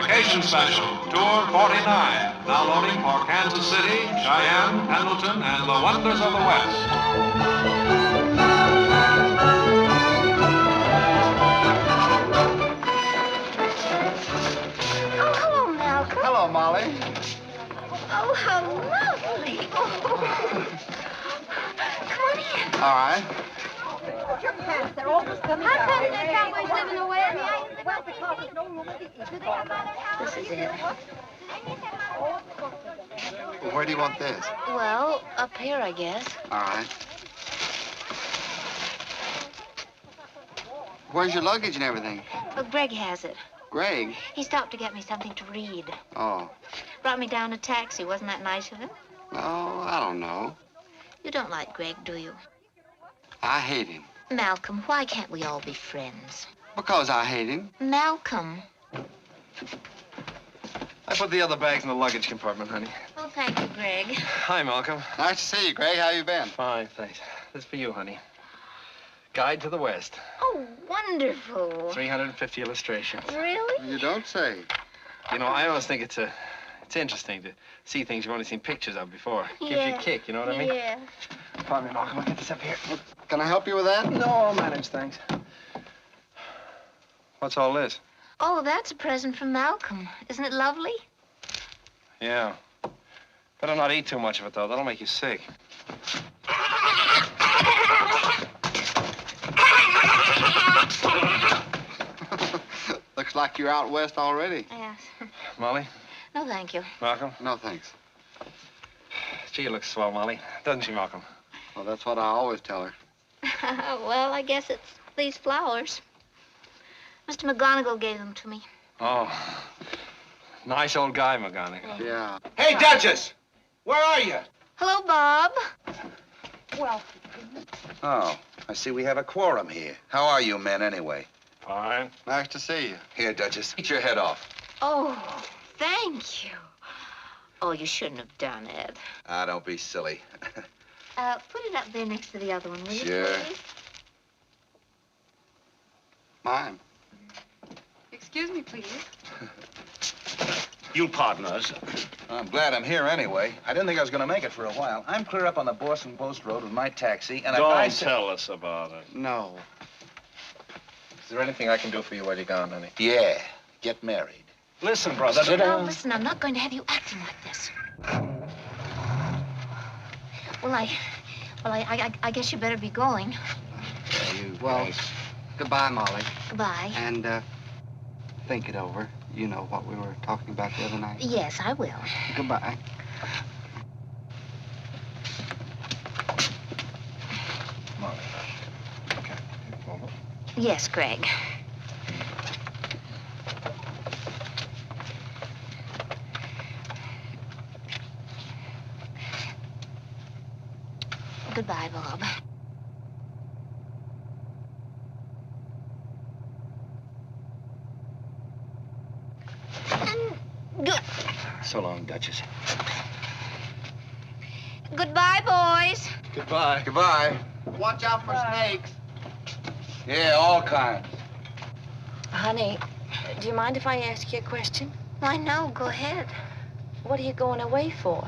Vacation Special, Tour 49, now loading for Kansas City, Cheyenne, Pendleton, and the wonders of the West. Oh, hello, Malcolm. Hello, Molly. Oh, how lovely. Oh. Come on in. All right. How come the cowboys live in the West? This is it. Well, where do you want this? Well, up here, I guess. All right. Where's your luggage and everything? Well, Greg has it. Greg? He stopped to get me something to read. Oh. Brought me down a taxi. Wasn't that nice of him? Oh, I don't know. You don't like Greg, do you? I hate him. Malcolm, why can't we all be friends? Because I hate him. Malcolm. I put the other bags in the luggage compartment, honey. Oh, thank you, Greg. Hi, Malcolm. Nice to see you, Greg. How you been? Fine, thanks. This is for you, honey. Guide to the West. Oh, wonderful. 350 illustrations. Really? You don't say. You know, I always think it's interesting to see things you've only seen pictures of before. Gives you a kick, you know what I mean? Yeah. Pardon me, Malcolm. I'll get this up here. Can I help you with that? No, I'll manage, thanks. What's all this? Oh, that's a present from Malcolm. Isn't it lovely? Yeah. Better not eat too much of it, though. That'll make you sick. Looks like you're out west already. Yes. Molly? No, thank you. Malcolm? No, thanks. She looks swell, Molly. Doesn't she, Malcolm? Well, that's what I always tell her. Well, I guess it's these flowers. Mr. McGonagall gave them to me. Oh. Nice old guy, McGonagall. Yeah. Hey, Duchess! Where are you? Hello, Bob. Well, Oh, I see we have a quorum here. How are you men, anyway? Fine. Nice to see you. Here, Duchess, eat your head off. Oh, thank you. Oh, you shouldn't have done it. Ah, don't be silly. Put it up there next to the other one, will you, Sure. please? Mine. excuse me, please. You partners. I'm glad I'm here anyway. I didn't think I was going to make it for a while. I'm clear up on the Boston Post Road with my taxi, and Don't tell us about it. No. Is there anything I can do for you while you're gone, honey? Yeah, get married. Listen, brother. Sit Now, down. listen, I'm not going to have you acting like this. Well, I guess you better be going. Well, goodbye, Molly. Goodbye. And, think it over. You know what we were talking about the other night. Yes, I will. Goodbye. Molly. Okay. Moment. Yes, Greg. Goodbye, Bob. Good. So long, Duchess. Goodbye, boys. Goodbye. Goodbye. Watch out for snakes. Yeah, all kinds. Honey, do you mind if I ask you a question? Why, no, go ahead. What are you going away for?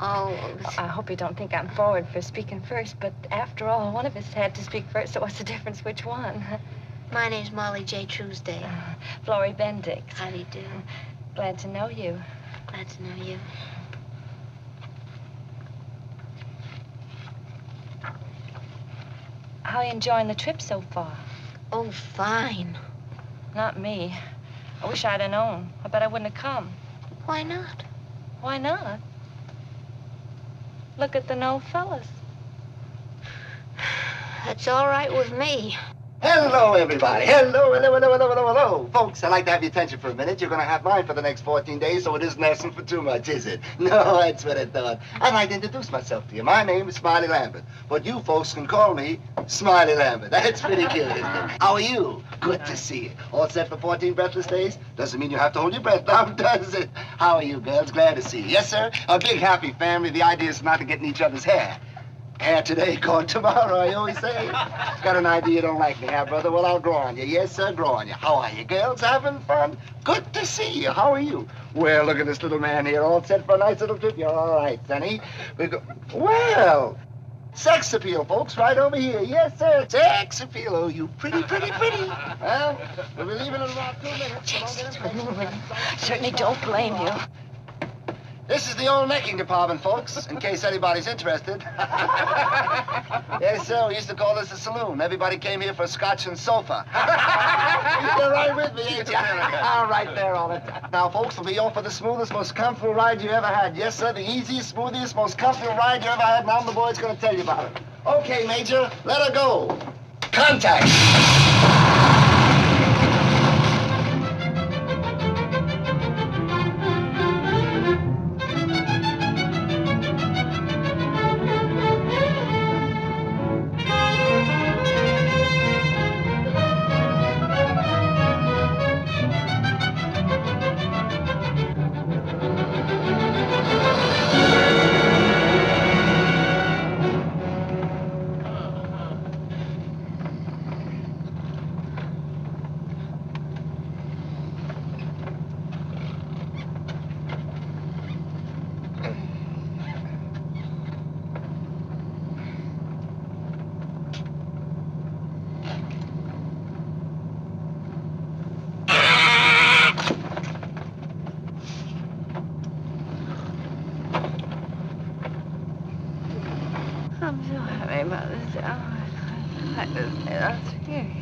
Oh, I hope you don't think I'm forward for speaking first, but after all, one of us had to speak first, so what's the difference which one? my name's Molly J. Truesdale. Florrie Bendix. How do you do? Glad to know you. Glad to know you. How are you enjoying the trip so far? Oh, fine. Not me. I wish I'd have known. I bet I wouldn't have come. Why not? Why not? Look at the no fellas. That's all right with me. Hello, everybody. Hello, hello, hello, hello, hello, hello. Folks, I'd like to have your attention for a minute. You're going to have mine for the next 14 days, so it isn't asking for too much, is it? No, that's what I thought. I'd like to introduce myself to you. My name is Smiley Lambert, but you folks can call me Smiley Lambert. That's pretty good, isn't it? How are you? Good to see you. All set for 14 breathless days? Doesn't mean you have to hold your breath now, does it? How are you, girls? Glad to see you. Yes, sir? A big, happy family. The idea is not to get in each other's hair. Hair today, gone tomorrow, I always say. Got an idea you don't like me, huh, brother? Well, I'll grow on you. Yes, sir, grow on you. How are you, girls? Having fun? Good to see you. How are you? Well, look at this little man here, all set for a nice little trip. You're all right, Sonny. We go... Well, sex appeal, folks, right over here. Yes, sir, sex appeal. Oh, you pretty. Well, we'll be leaving in about 2 minutes. I certainly don't blame you. This is the old necking department, folks, in case anybody's interested. Yes, sir, we used to call this a saloon. Everybody came here for a scotch and sofa. You're right with me, ain't you? All right there, all the time. Now, folks, we'll be off for the smoothest, most comfortable ride you ever had. Yes, sir, the easiest, smoothest, most comfortable ride you ever had, and I'm the boy's gonna tell you about it. Okay, Major, let her go. Contact. I'm so happy about this. That's scary.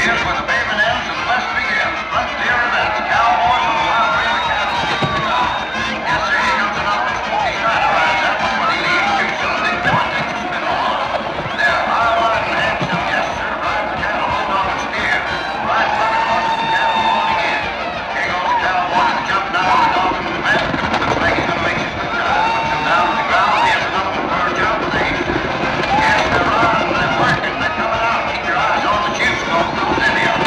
Here's where the pavement ends and the West begins. Frontier events, cowboys on the wild trail of cattle keeping the ground. Yes, sir, here comes another smoky rider rides that one when he leaves too soon. They never take the spin on. They're hard and handsome, yes, sir, riding the cattle hold on the steer. Riding bucket horses and cattle hauling in. Here goes the cowboy that's jumping out on the dog in the back. Looks like he's gonna make some good time. Puts him down to the ground. Here's another one for a jump. Yes, they're riding, they're working, they're coming out. Keep your eyes on the juice, folks. Those Indians.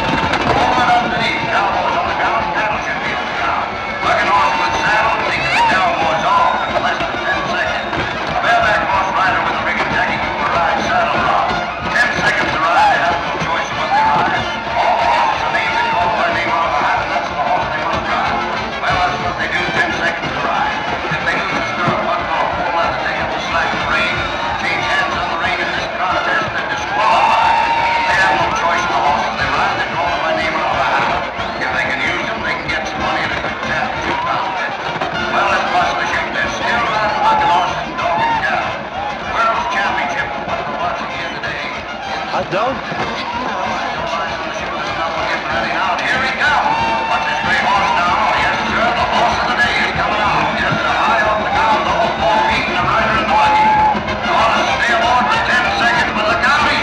Rolling underneath. Cowboys on the ground, cattle should be on the ground. Bucking horse with saddle, leaving the cowboys off in less than 10 seconds. A bareback horse rider with a rigging jacket will ride saddle drop. 10 seconds to ride, they have no choice when they ride. All the horses are named and called by name on the hat, and that's the horse they must drive. Well, that's what they do, 10 seconds to ride. If they lose the stirrup, buck off, pull out the ticket, will slack the rein. Change hands on the rein in this contest, they're disqualified. They have no choice in the horses they ride, they're drawn by name on the hat. If they can use them, they can get some money and a good championship outfit. Well, let's watch the shoot. They're still riding bucking horses and dog and cattle. World's championship, what we're watching here today. I don't. Here he comes. Watch this great horse now. Yes, sir, the horse of the day is coming out. Yes, sir, high off the ground, the whole 4 feet, and the rider in the buggy. The horse stay aboard for 10 seconds, but look out, he...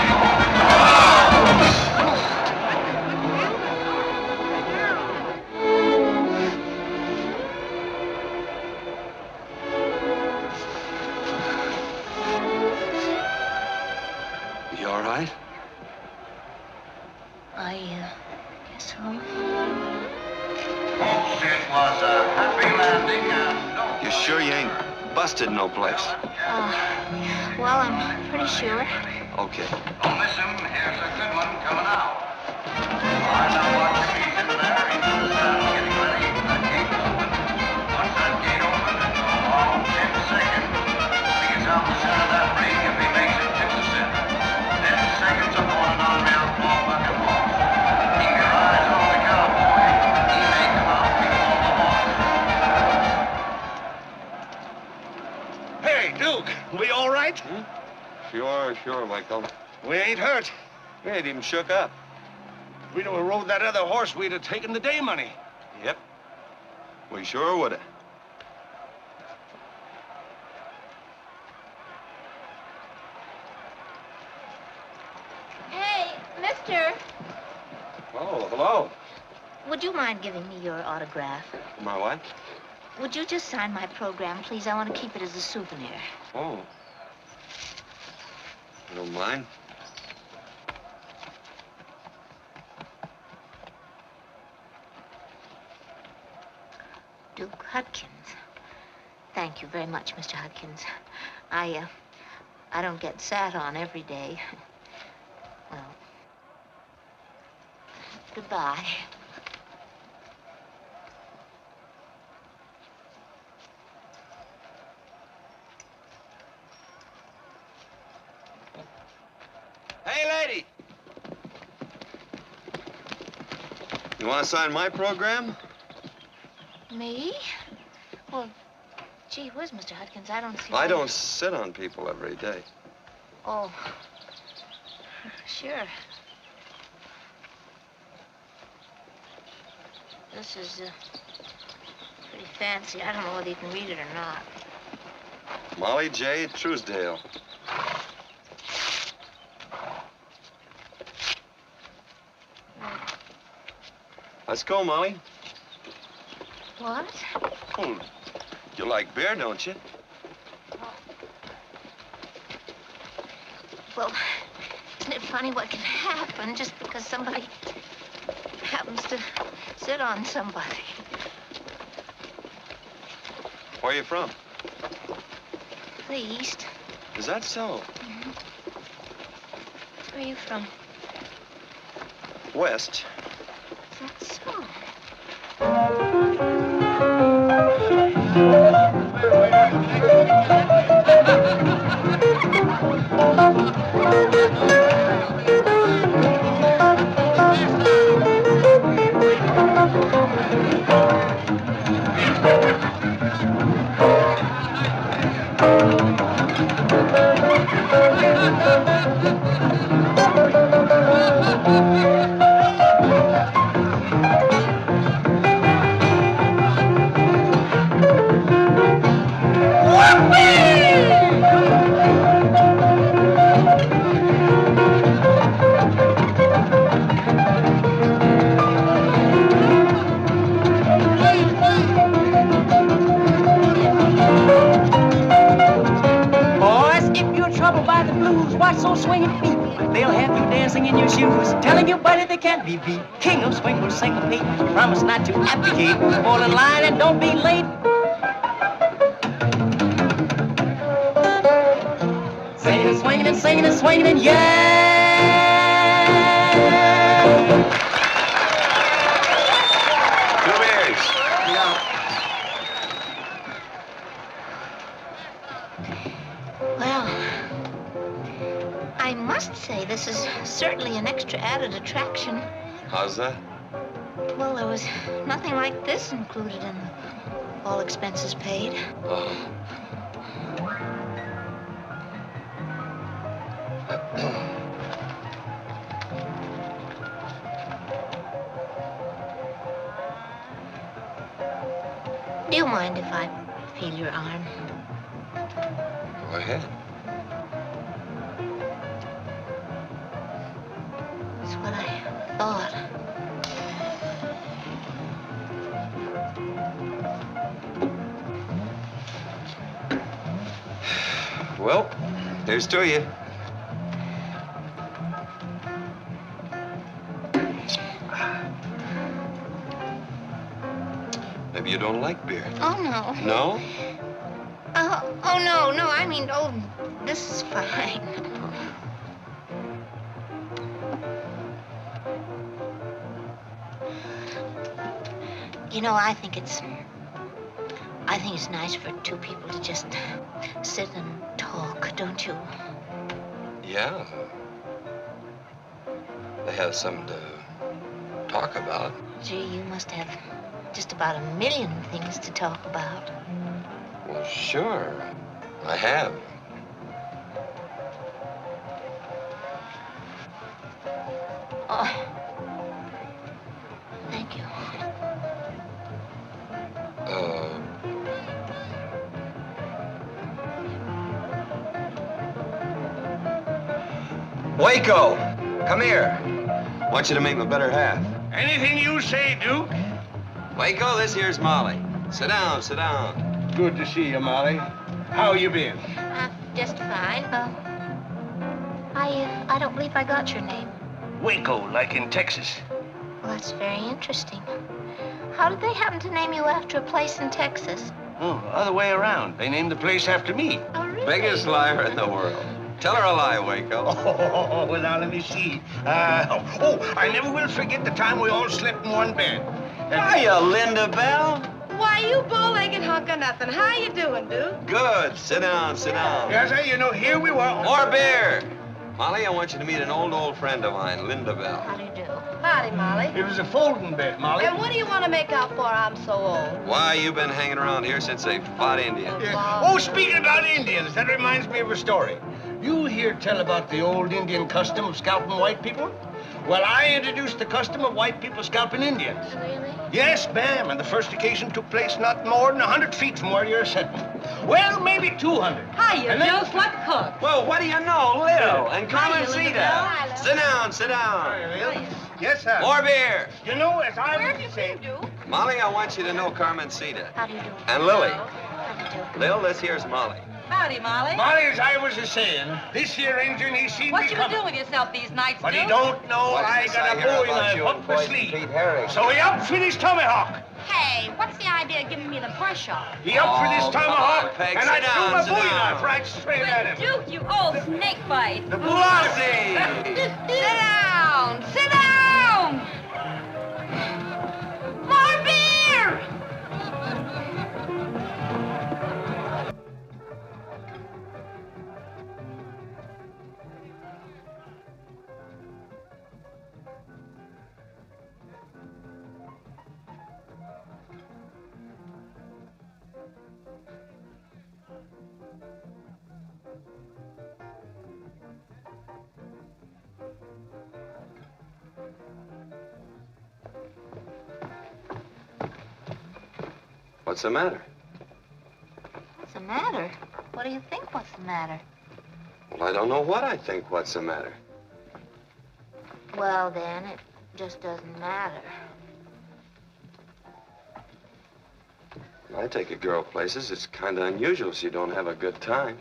You all right? I guess so. Folks, it was a happy landing and no... You sure you ain't busted no place? Well, I'm pretty sure. Okay. Don't miss him. Here's a good one coming out. All right, now watch him. He's in there. He's in the saddle getting ready. That gate is open. Once that gate opens, it's all 10 seconds. sure, Michael. We ain't hurt. We ain't even shook up. If we'd have rode that other horse, we'd have taken the day money. Yep. We sure would have. Hey, mister, Oh, hello. would you mind giving me your autograph? My what? Would you just sign my program, please? I want to keep it as a souvenir. Oh. You don't mind? Duke Hudkins. Thank you very much, Mr. Hudkins. I don't get sat on every day. Well, goodbye. Hey, lady! You want to sign my program? Me? Well, gee whiz, Mr. Hudkins, I don't see... I don't sit on people every day. Oh, sure. This is pretty fancy. I don't know whether you can read it or not. Molly J. Truesdale. Let's go, Molly. What? Oh, you like beer, don't you? Well, isn't it funny what can happen just because somebody happens to sit on somebody? Where are you from? The East. Is that so? Mm-hmm. Where are you from? West. Is that so? So swinging feet, they'll have you dancing in your shoes, telling your buddy they can't be beat. King of swing will syncopate. Promise not to abdicate. Fall in line and don't be late. Singing and swinging and yeah. Two beers. Well, I must say this is certainly an extra added attraction. How's that? Well, there was nothing like this included in all expenses paid. Do you mind if I feel your arm? Go ahead. That's what I thought. Well, here's to you. Maybe you don't like beer. Oh, no. No? Oh, no, no. I mean, oh, this is fine. You know, I think it's nice for two people to just sit and talk, don't you? Yeah. They have something to talk about. Gee, you must have just about a million things to talk about. Well, sure. I have. Oh. Thank you. Waco, come here. Want you to meet my better half. Anything you say, Duke. Waco, this here's Molly. Sit down, sit down. Good to see you, Molly. How you been? Just fine. I don't believe I got your name. Waco, like in Texas. Well, that's very interesting. How did they happen to name you after a place in Texas? Oh, other way around. They named the place after me. Oh, really? Biggest liar in the world. Tell her a lie, Waco. Oh, well, now let me see. I never will forget the time we all slept in one bed. Hiya, Linda Bell. Why, you bow-legged hunk of nothing. How you doing, Duke? Good. Sit down, sit down. Yes, sir, you know, here we were. More beer. Molly, I want you to meet an old friend of mine, Linda Bell. How do you do? Howdy, Molly. It was a folding bed, Molly. And what do you want to make out for I'm so old? Why, you've been hanging around here since they fought Indians. Yeah. Oh, speaking about Indians, that reminds me of a story. You hear tell about the old Indian custom of scalping white people? Well, I introduced the custom of white people scalping Indians. Really? Yes, ma'am, and the first occasion took place not more than 100 feet from where you're sitting. Well, maybe 200. Hiya, And then- Duke. What cook? Well, what do you know, Lil? And come Hiya, and see Linda that. Bell. Sit down, sit down. Yes, sir. More beer. You know, as I Where would have say... you been, Duke? Molly, I want you to know Carmencita. How do you do? And Lily. How do you do? Lil, this here's Molly. Howdy, Molly. Molly, as I was saying, this here engine, he seen What me you been coming. doing with yourself these nights, But Duke? he don't know I got a bowie knife up my sleeve. So he ups with his tomahawk. Hey, what's the idea of giving me the brush off? He ups with his Oh, come tomahawk, on, Peg, and sit I threw down, my sit bowie down. knife right straight at him. Duke, you old snake bite. The Blasi! Sit down! Sit down! More beer! What's the matter? What's the matter? What do you think what's the matter? Well, I don't know what I think. What's the matter? Well, then, it just doesn't matter. When I take a girl places, it's kind of unusual so you don't have a good time.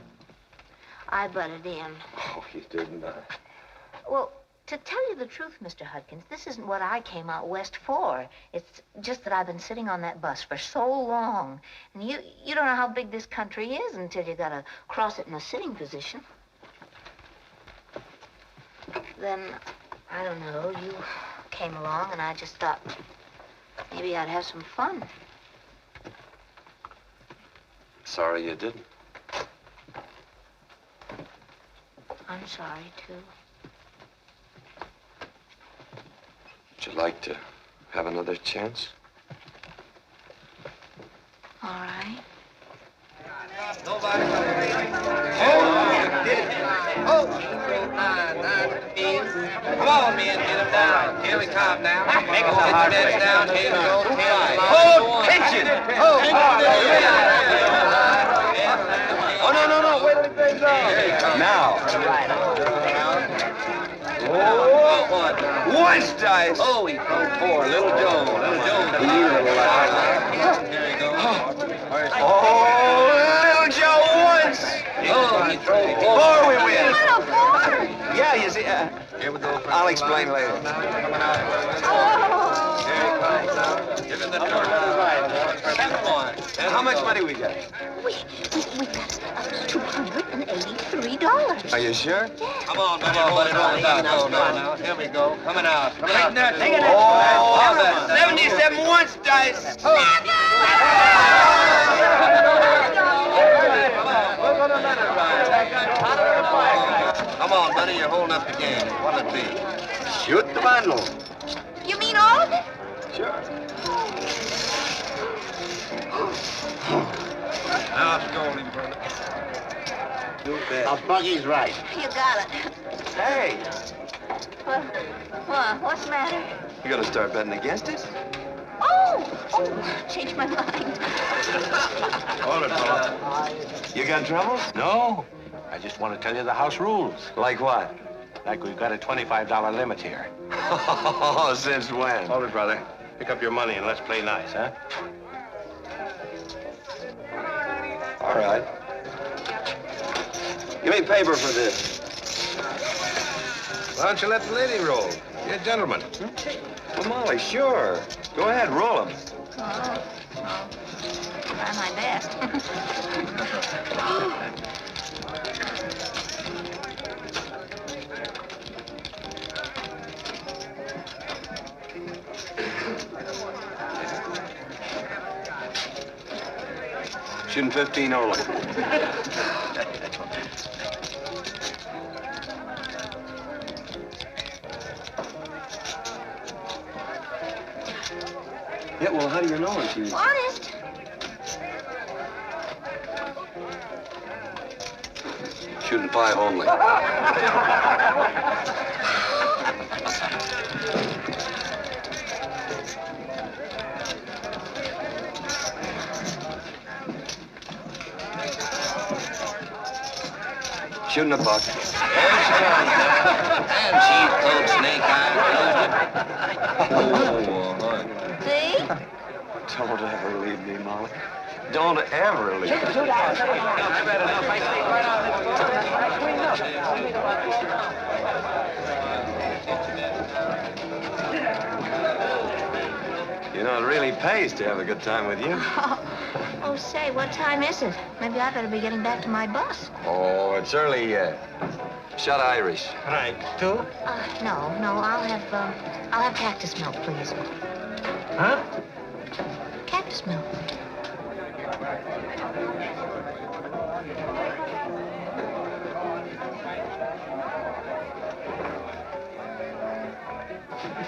I butted in. Oh, you didn't. Well, to tell you the truth, Mr. Hudkins, this isn't what I came out west for. It's just that I've been sitting on that bus for so long. And you don't know how big this country is until you gotta cross it in a sitting position. Then, I don't know, you came along and I just thought maybe I'd have some fun. Sorry you didn't. I'm sorry, too. Would you like to have another chance? All right. Come on, men, get him down. Here we come now. Make us a hard place. Down. Here we go. Oh, tension! Oh, no. Wait till he brings up. Now. Oh, once dice. Oh, he threw four. Little Joe. Oh, little Joe once. Oh, he threw Four we win. Four! Yeah, you see. Here we go. I'll explain later. Give him the turn. Come on. And how much money we got? We got $283. Are you sure? Come on, buddy. Roll it out. Now. Here we go. Coming out. Take it. Oh, 77 once dice. Come on, buddy. You're holding up the game. What'll it be? Shoot the bundle. You mean all of it? Sure. Now it's going, brother. Buggy's right. You got it. Hey, What's the matter? You gonna start betting against us? Oh, changed my mind. Hold it, fella. You got trouble? No. I just want to tell you the house rules. Like what? Like we've got a $25 limit here. Oh, since when? Hold it, brother. Pick up your money and let's play nice, huh? All right. Give me paper for this. Why don't you let the lady roll? You're a gentleman. Well, Molly, sure. Go ahead, roll them. Try my best. Shooting 15 Ola. Yeah, well, how do you know when she's... Honest. Shooting 5 only. Shooting a buck. There she comes. And she's cold snake-eyed. See? Don't ever leave me, Molly. Don't ever leave me. I bet enough. I stay right on this. You know, it really pays to have a good time with you. Oh, say, what time is it? Maybe I better be getting back to my bus. Oh, it's early yet. Shut Irish. Right. 2? No, I'll have cactus milk, please. Huh? Cactus milk.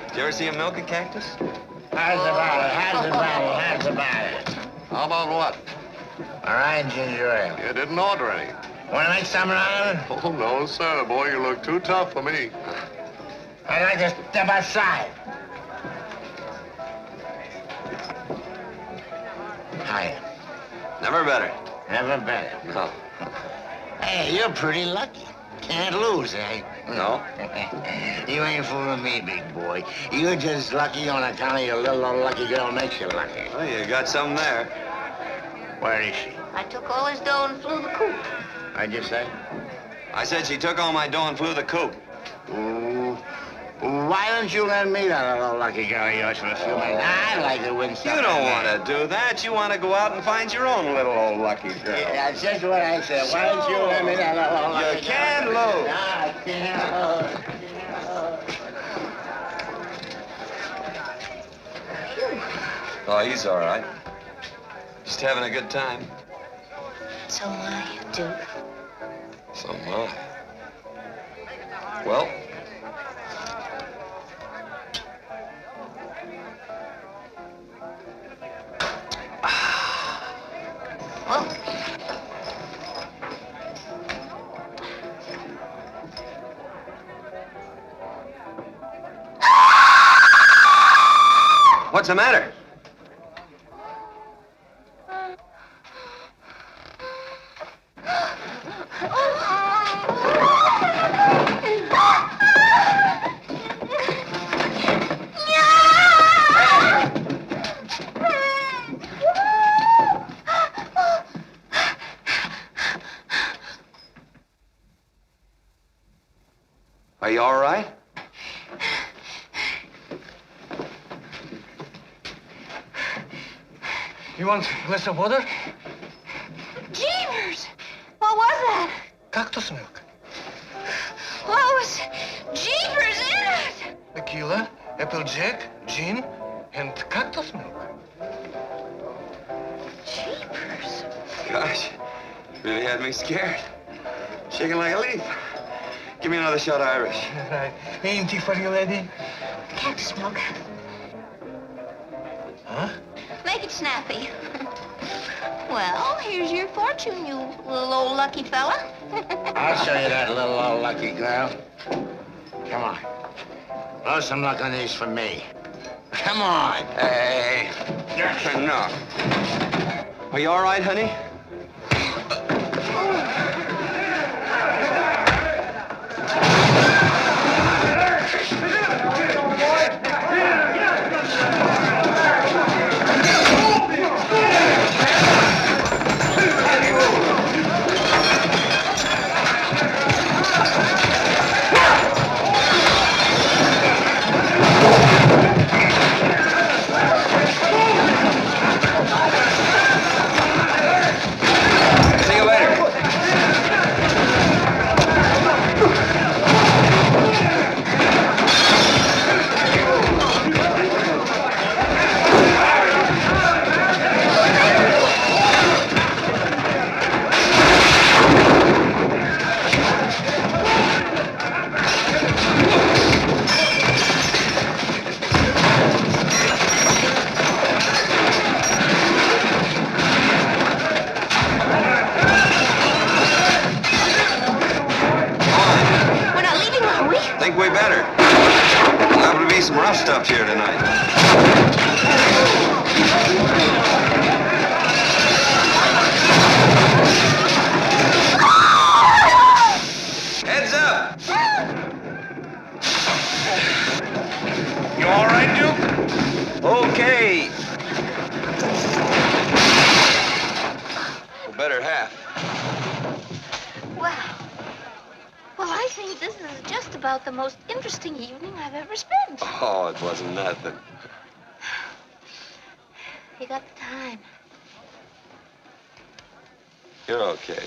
Did you ever see him milk a cactus? How's about it? How's about it? How's about it? How about what? All right, ginger ale. You didn't order any. Want to make some out of it? Oh, no, sir. Boy, you look too tough for me. I'd like to step outside. Hiya. Never better. Never better. No. Hey, you're pretty lucky. Can't lose, eh? No. You ain't fooling me, big boy. You're just lucky on account of your little old lucky girl makes you lucky. Well, you got something there. Where is she? I took all his dough and flew the coop. What'd you say? I said she took all my dough and flew the coop. Ooh. Why don't you let me that little lucky girl of yours for a few minutes? I'd like to win something. You don't want to do that. You want to go out and find your own little old lucky girl. Yeah, that's just what I said. Why don't you let me that little lucky girl? You can't lose. I can't lose. Oh, he's all right. Just having a good time. So am I, Duke. So am I. Well, Well, what's the matter? Are you all right? You want a glass of water? Jeevers! What was that? Cactus milk. What was Jeevers in it? Tequila, applejack, gin, and cactus milk. Jeepers. Gosh, really had me scared. Shaking like a leaf. Give me another shot of Irish. Right. Ain't tea for you, lady? Cactus milk. Huh? Make it snappy. Well, here's your fortune, you little old lucky fella. I'll show you that little old lucky girl. Come on. Blow some luck on these for me. Come on. Hey, that's enough. Are you all right, honey? See you later. We're not leaving, are we? Think we better. Liable to be some rough stuff here tonight. Heads up! You all right, Duke? Okay. The better half. Well, I think this is just about the most interesting evening I've ever spent. Oh, it wasn't nothing. You got the time. You're okay.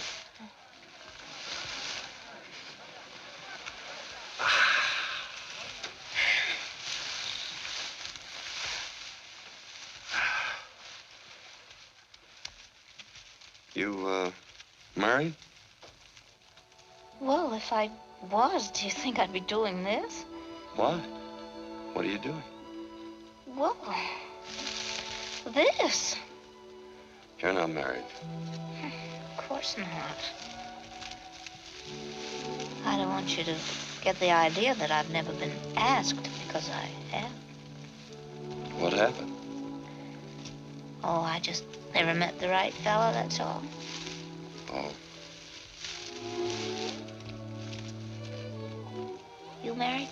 You, married? Well, if I was, do you think I'd be doing this? What? What are you doing? Well, this. You're not married. Of course not. I don't want you to get the idea that I've never been asked, because I have. What happened? Oh, I just never met the right fella, that's all. Oh. You married?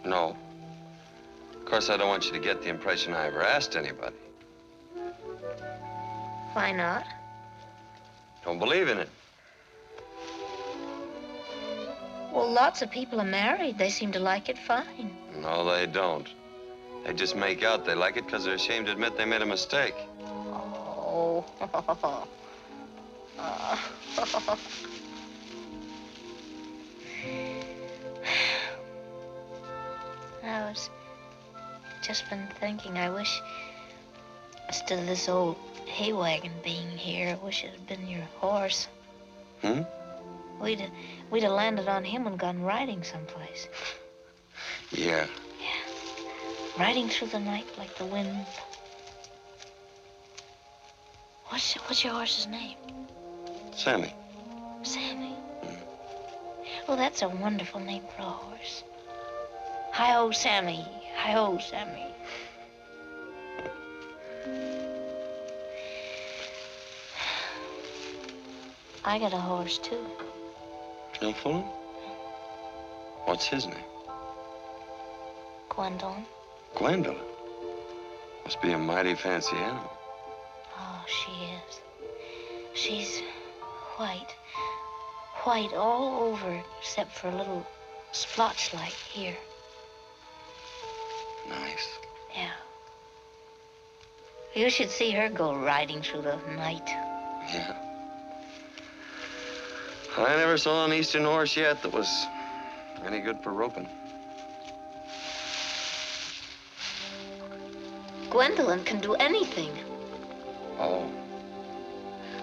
No. Of course, I don't want you to get the impression I ever asked anybody. Why not? Don't believe in it. Well, lots of people are married. They seem to like it fine. No, they don't. They just make out they like it because they're ashamed to admit they made a mistake. Oh. I was just been thinking, I wish, instead of this old hay wagon being here, I wish it had been your horse. Hmm? We'd have landed on him and gone riding someplace. Yeah. Riding through the night like the wind. What's your horse's name? Sammy. Sammy. Well, that's a wonderful name for a horse. Hi-ho, Sammy. Hi-ho, Sammy. I got a horse, too. No fooling? What's his name? Gwendolyn. Gwendolyn. Must be a mighty fancy animal. Oh, she is. She's white. White all over, except for a little splotch light here. Nice. Yeah. You should see her go riding through the night. Yeah. I never saw an Eastern horse yet that was any good for roping. Gwendolyn can do anything. Oh.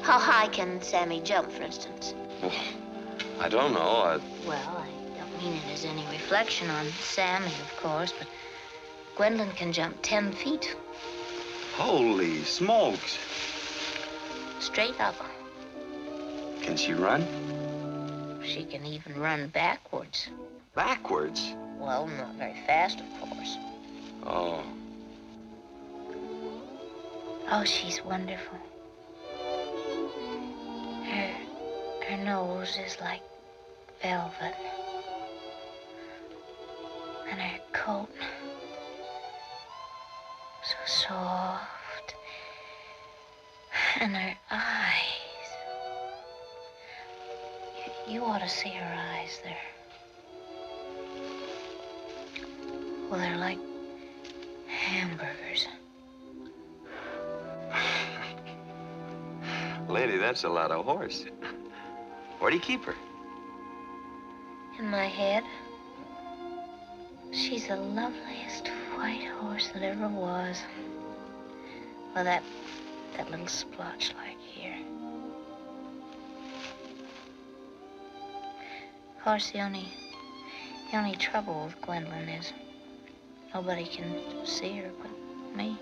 How high can Sammy jump, for instance? Well, I don't know. Well, I don't mean it as any reflection on Sammy, of course, but Gwendolyn can jump 10 feet. Holy smokes. Straight up. Can she run? She can even run backwards. Backwards? Well, not very fast, of course. Oh. Oh, she's wonderful. Her nose is like velvet. And her coat, so soft. And her eyes. You ought to see her eyes. Well, they're like hamburgers. Lady, that's a lot of horse. Where do you keep her? In my head. She's the loveliest white horse that ever was. Well, that little splotch like here. Of course, the only trouble with Gwendolyn is nobody can see her but me.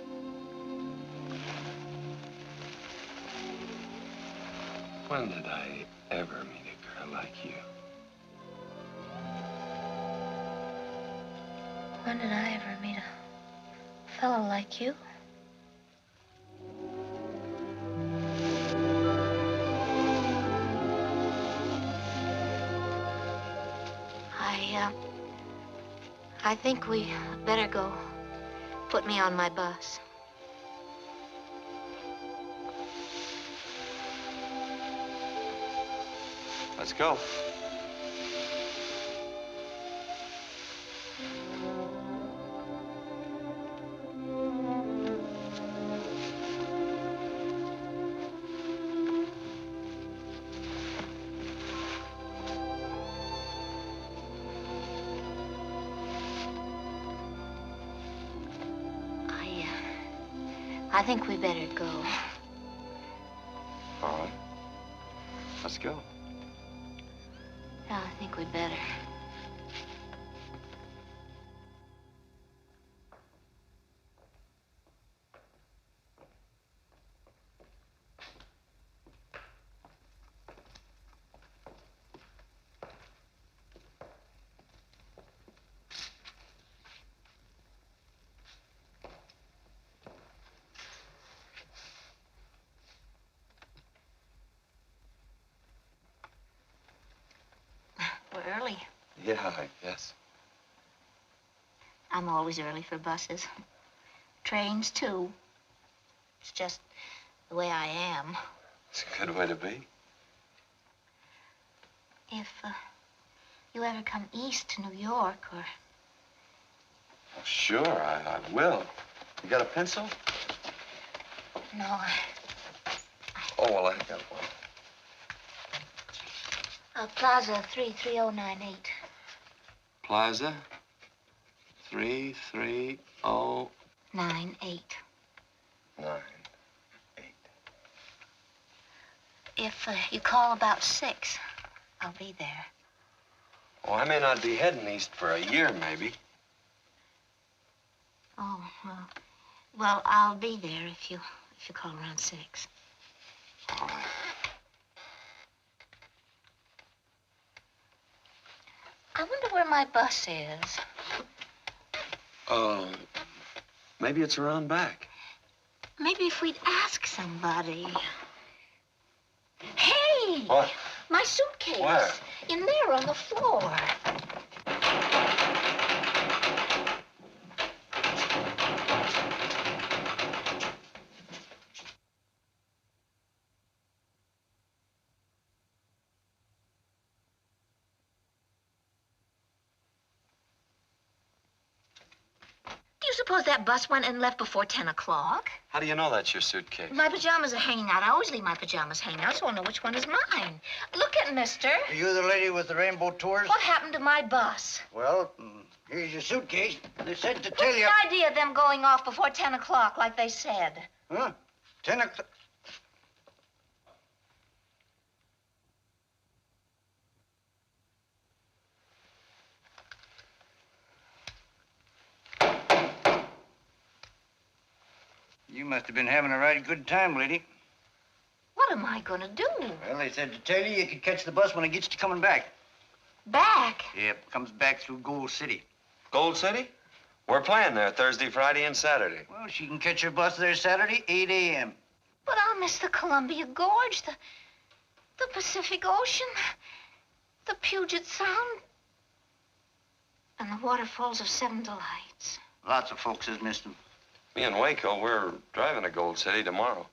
When did I ever meet a girl like you? When did I ever meet a fellow like you? I think we better go. Put me on my bus. Let's go. I think we better go. All right. Let's go. Yeah, I think we better. We're early. Yeah, I guess. I'm always early for buses. Trains, too. It's just the way I am. It's a good way to be. If you ever come east to New York, or... Oh, sure, I will. You got a pencil? No, Oh, well, I got one. Plaza 33098. Plaza 33098. 98. If you call about 6, I'll be there. Oh, I may not be heading east for a year, maybe. Oh, well, I'll be there if you call around 6. All right. I wonder where my bus is. Maybe it's around back. Maybe if we'd ask somebody. Hey! What? My suitcase. Where? In there on the floor. Do you suppose that bus went and left before 10 o'clock? How do you know that's your suitcase? My pajamas are hanging out. I always leave my pajamas hanging out, so I'll know which one is mine. Look at mister. Are you the lady with the rainbow tours? What happened to my bus? Well, here's your suitcase. They said to tell What's you... the idea of them going off before 10 o'clock, like they said? Huh? 10 o'clock... You must have been having a right good time, lady. What am I gonna do? Well, they said to tell you you could catch the bus when it gets to coming back. Back? Yep, comes back through Gold City. Gold City? We're playing there Thursday, Friday, and Saturday. Well, she can catch her bus there Saturday, 8 a.m. But I'll miss the Columbia Gorge, the Pacific Ocean, the Puget Sound, and the waterfalls of Seven Delights. Lots of folks has missed them. Me and Waco, we're driving to Gold City tomorrow.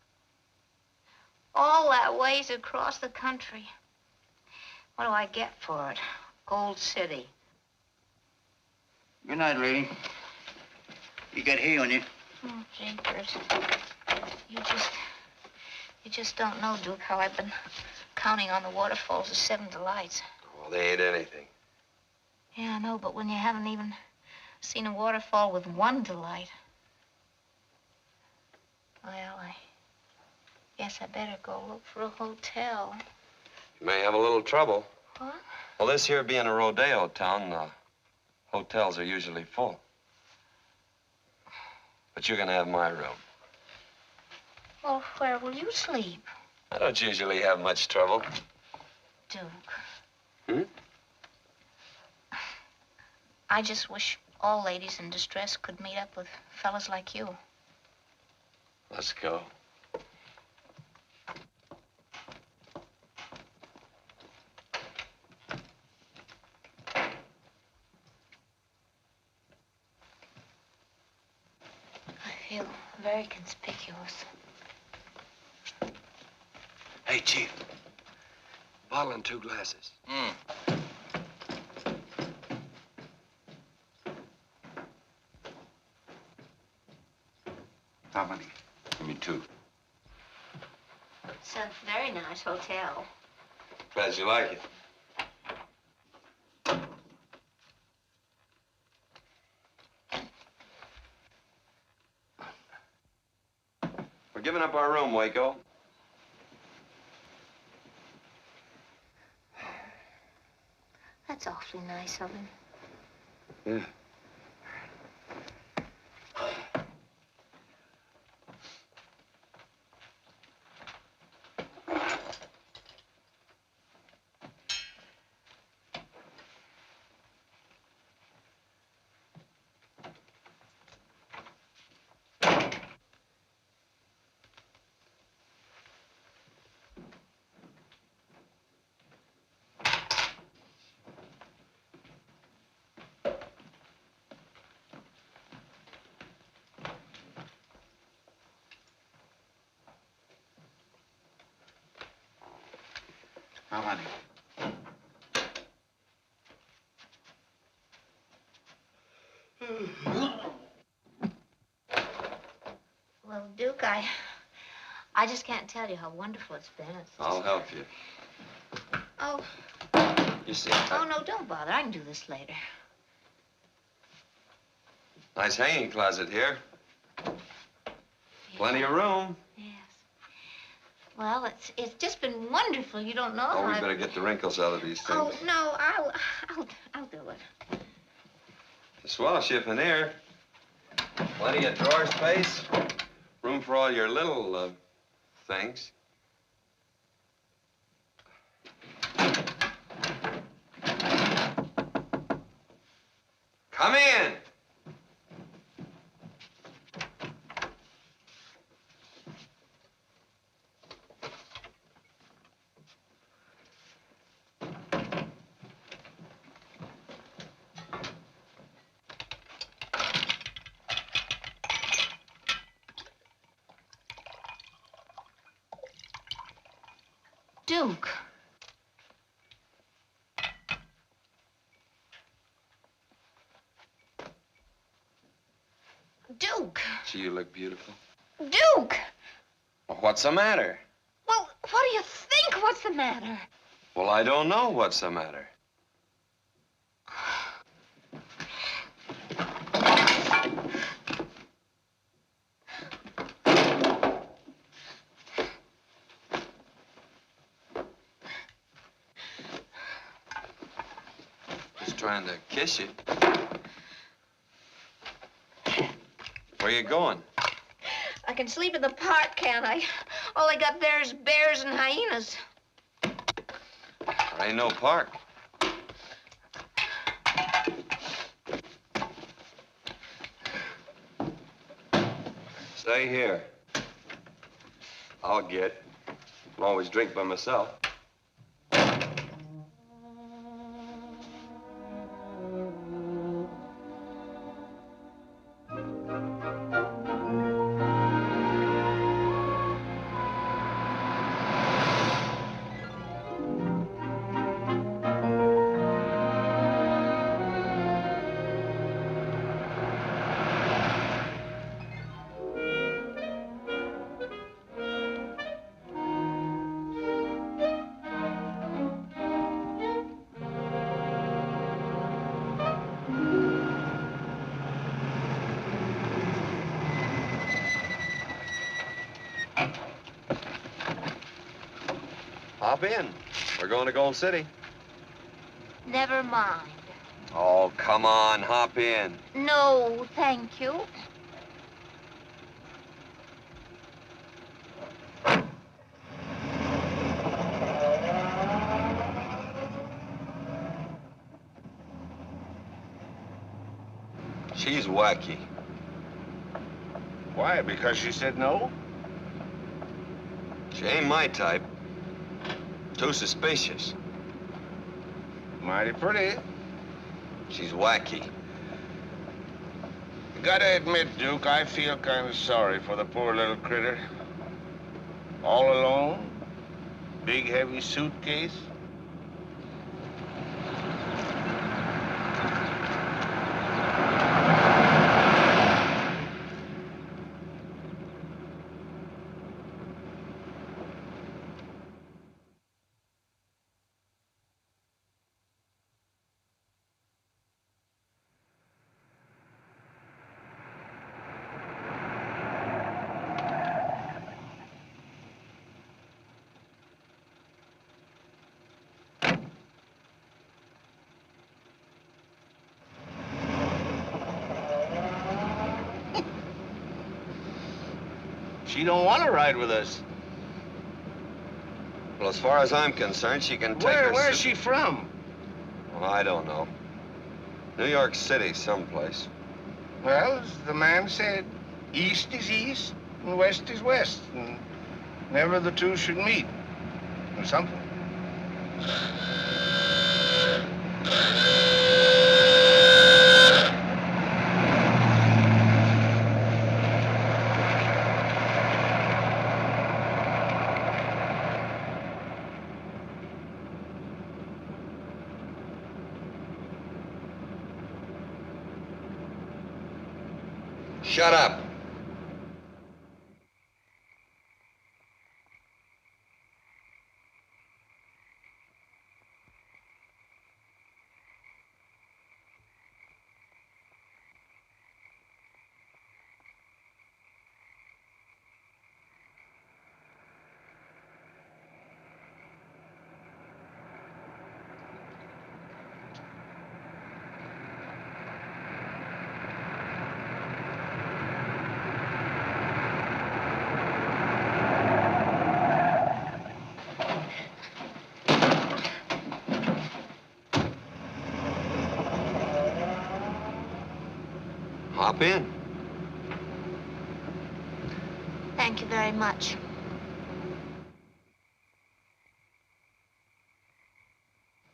All that ways across the country. What do I get for it? Gold City. Good night, lady. You got hay on you. Oh, jeepers. You just don't know, Duke, how I've been counting on the waterfalls of Seven Delights. Well, they ain't anything. Yeah, I know, but when you haven't even seen a waterfall with one delight. Well, I guess I better go look for a hotel. You may have a little trouble. What? Well, this here being a rodeo town, hotels are usually full. But you're gonna have my room. Well, where will you sleep, I don't usually have much trouble. Duke? Hmm? I just wish all ladies in distress could meet up with fellas like you. Let's go. I feel very conspicuous. Hey, Chief. Bottle and 2 glasses. How many? Give me 2. It's a very nice hotel. Glad you like it. We're giving up our room, Waco. That's awfully nice of him. Yeah. How many? Well, Duke, I just can't tell you how wonderful it's been. I'll help you. Oh. You see, Oh, no, don't bother. I can do this later. nice hanging closet here. Plenty of room. Yes. Well, it's just been wonderful. You don't know Oh, how we I've- better get the wrinkles out of these things. Oh, no, I'll do it. A swell chiffonier. Plenty of drawer space. Room for all your little, things. Come in. Duke. Duke. Gee, you look beautiful. Duke! Well, what's the matter? Well, what do you think? What's the matter? Well, I don't know what's the matter. Just trying to kiss you. Where you going? I can sleep in the park, can't I? All I got there is bears and hyenas. There ain't no park. Stay here. I'll get. I'll always drink by myself. Hop in. We're going to Gold City. Never mind. Oh, come on, hop in. No, thank you. She's wacky. Why? Because she said no? She ain't my type. Too suspicious. Mighty pretty. She's wacky. You gotta admit, Duke, I feel kind of sorry for the poor little critter. All alone, big heavy suitcase. She don't want to ride with us. Well, as far as I'm concerned, she can take her... Where's she from? Well, I don't know. New York City, someplace. Well, as the man said, east is east and west is west, and never the two should meet, or something. Shut up. Hop in. Thank you very much.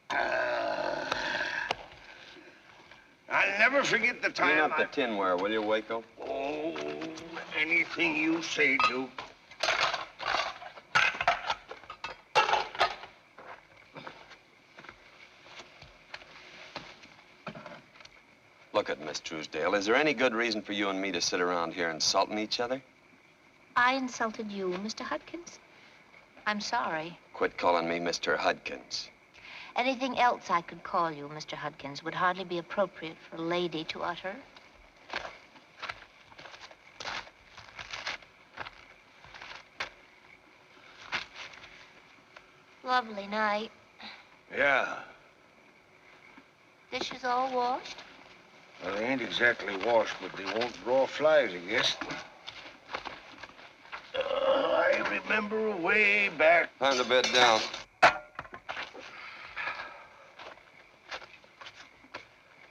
I'll never forget the Clean time up the tinware, will you, Waco? Oh, anything you say, Duke. Look at Miss Truesdale. Is there any good reason for you and me to sit around here insulting each other? I insulted you, Mr. Hudkins. I'm sorry. Quit calling me Mr. Hudkins. Anything else I could call you, Mr. Hudkins, would hardly be appropriate for a lady to utter. Lovely night. Yeah. Dishes all washed? Well, they ain't exactly washed, but they won't draw flies, I guess. I remember way back. Time to bed down.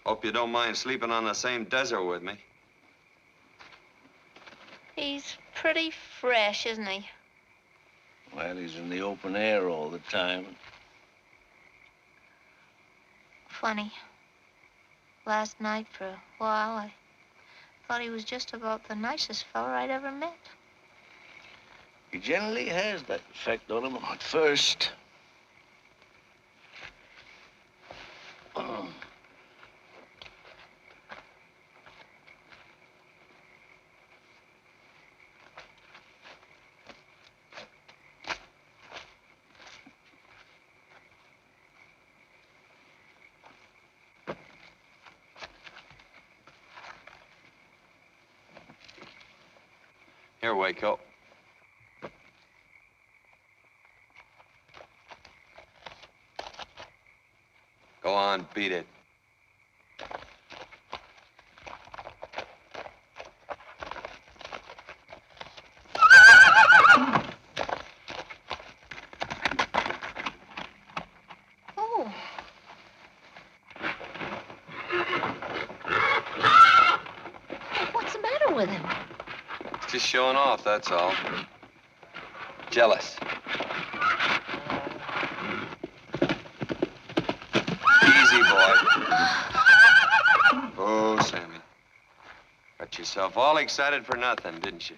Hope you don't mind sleeping on the same desert with me. He's pretty fresh, isn't he? Well, he's in the open air all the time. Funny. Last night, for a while, I thought he was just about the nicest fella I'd ever met. He generally has that effect on him at first. Here, Waco. Go on, beat it. Oh. What's the matter with him? It's just showing off, that's all. Jealous. Easy, boy. Oh, Sammy. Got yourself all excited for nothing, didn't you?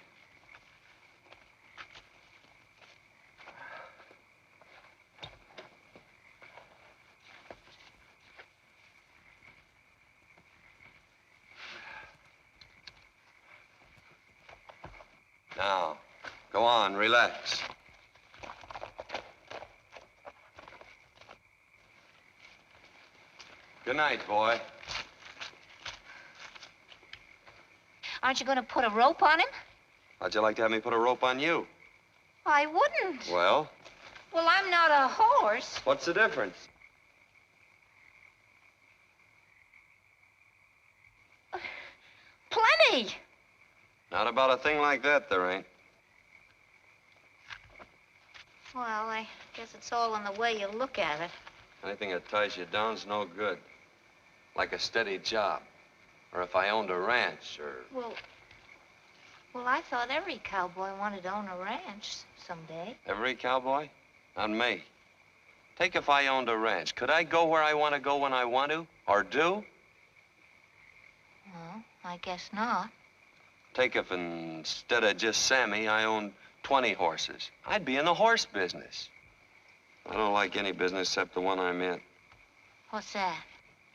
Now, go on, relax. Good night, boy. Aren't you going to put a rope on him? How'd you like to have me put a rope on you? I wouldn't. Well, Well, I'm not a horse. what's the difference? Plenty. Not about a thing like that, there ain't. Well, I guess it's all in the way you look at it. Anything that ties you down's no good. Like a steady job. Or if I owned a ranch, or... Well, I thought every cowboy wanted to own a ranch someday. Every cowboy? Not me. Take if I owned a ranch. Could I go where I want to go when I want to? Or do? Well, I guess not. Take if instead of just Sammy, I owned 20 horses. I'd be in the horse business. I don't like any business except the one I'm in. What's that?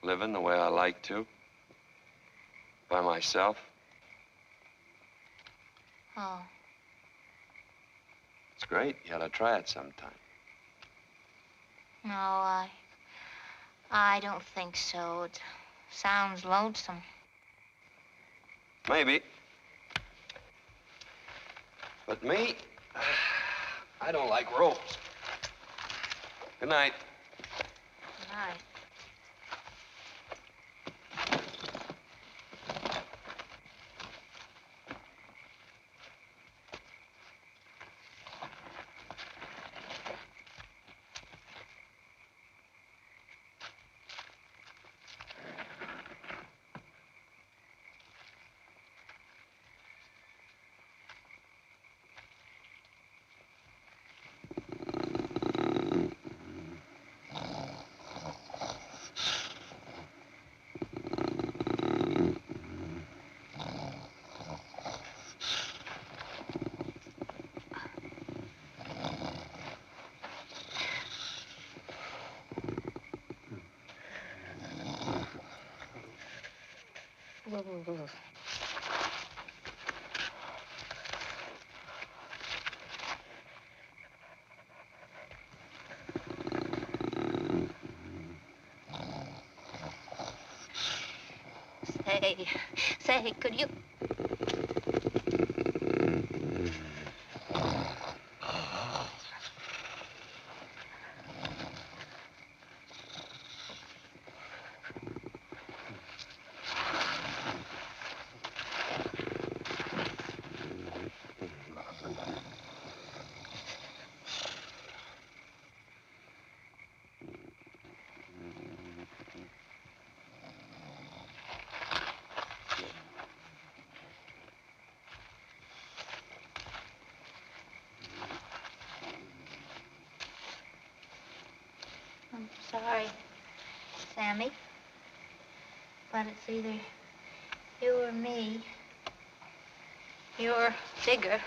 Living the way I like to. By myself. Oh. It's great. You ought to try it sometime. No, I don't think so. It sounds lonesome. Maybe. But me, I don't like ropes. Good night. Good night. Say, could you... sorry, Sammy. But it's either you or me. You're bigger.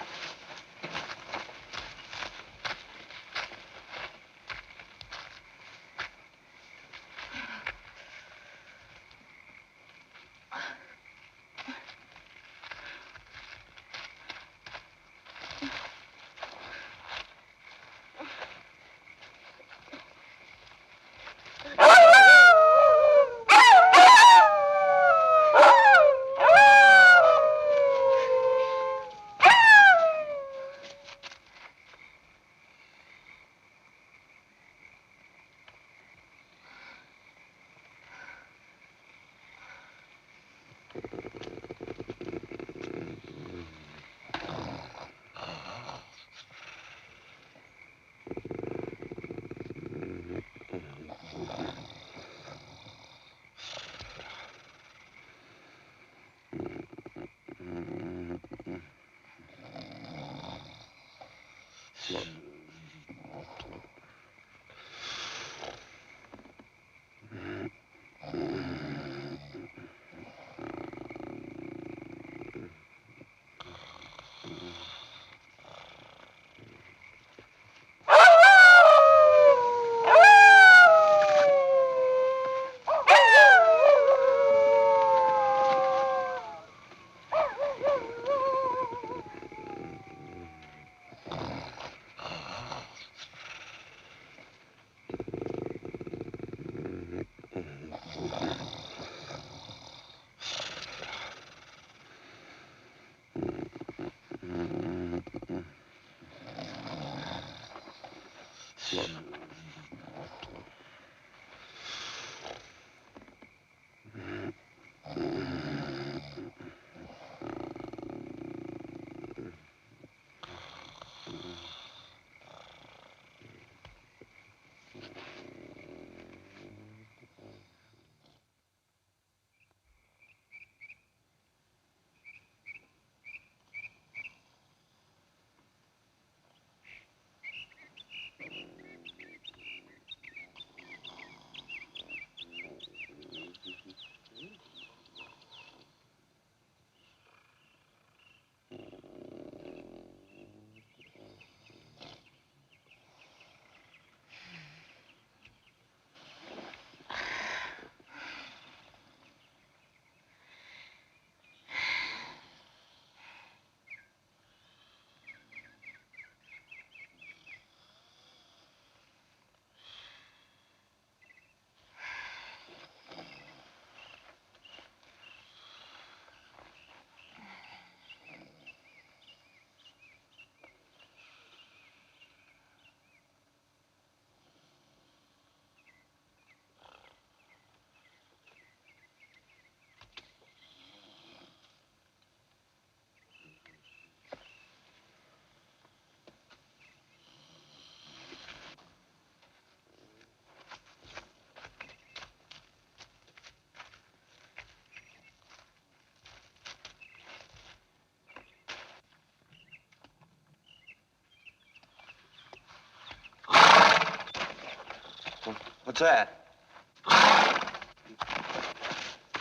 What's that?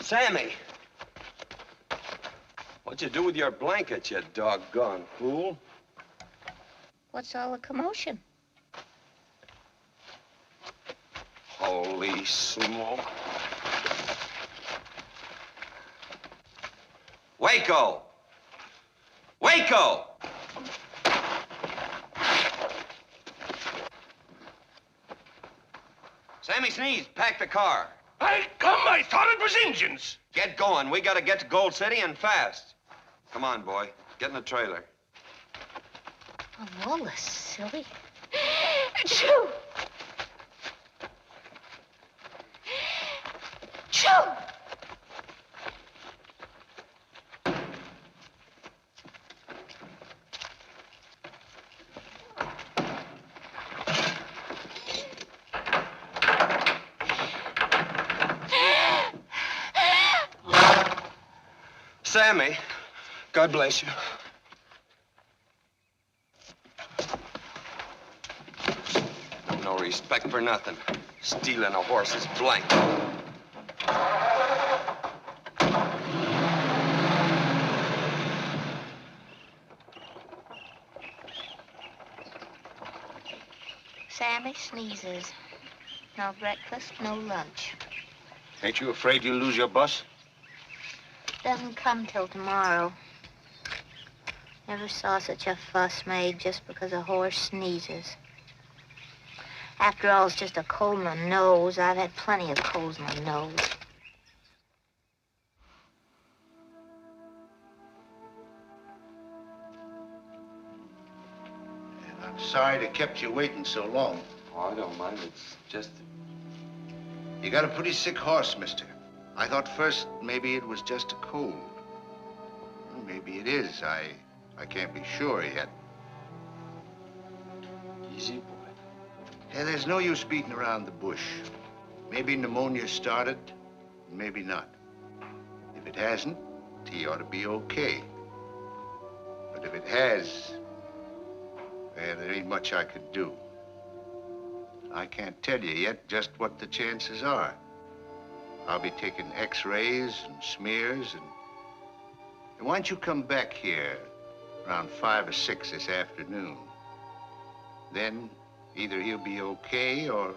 Sammy! What'd you do with your blanket, you doggone fool? What's all the commotion? Holy smoke. Waco! Waco! Sammy Sneeze, pack the car. I thought it was Indians. Get going. We gotta get to Gold City and fast. Come on, boy. Get in the trailer. Oh, Lola, silly. Achoo! Achoo! Sammy, God bless you. No respect for nothing. Stealing a horse is blank. Sammy sneezes. No breakfast, no lunch. Ain't you afraid you'll lose your bus? Doesn't come till tomorrow. Never saw such a fuss made just because a horse sneezes. After all, it's just a cold in the nose. I've had plenty of colds in the nose. I'm sorry to kept you waiting so long. Oh, I don't mind. It's just... You got a pretty sick horse, mister. I thought first maybe it was just a cold. Well, maybe it is. I can't be sure yet. Easy, boy. Hey, there's no use beating around the bush. Maybe pneumonia started, maybe not. If it hasn't, he ought to be okay. But if it has, well, there ain't much I could do. I can't tell you yet just what the chances are. I'll be taking x-rays and smears and why don't you come back here around 5 or 6 this afternoon? Then either he'll be okay or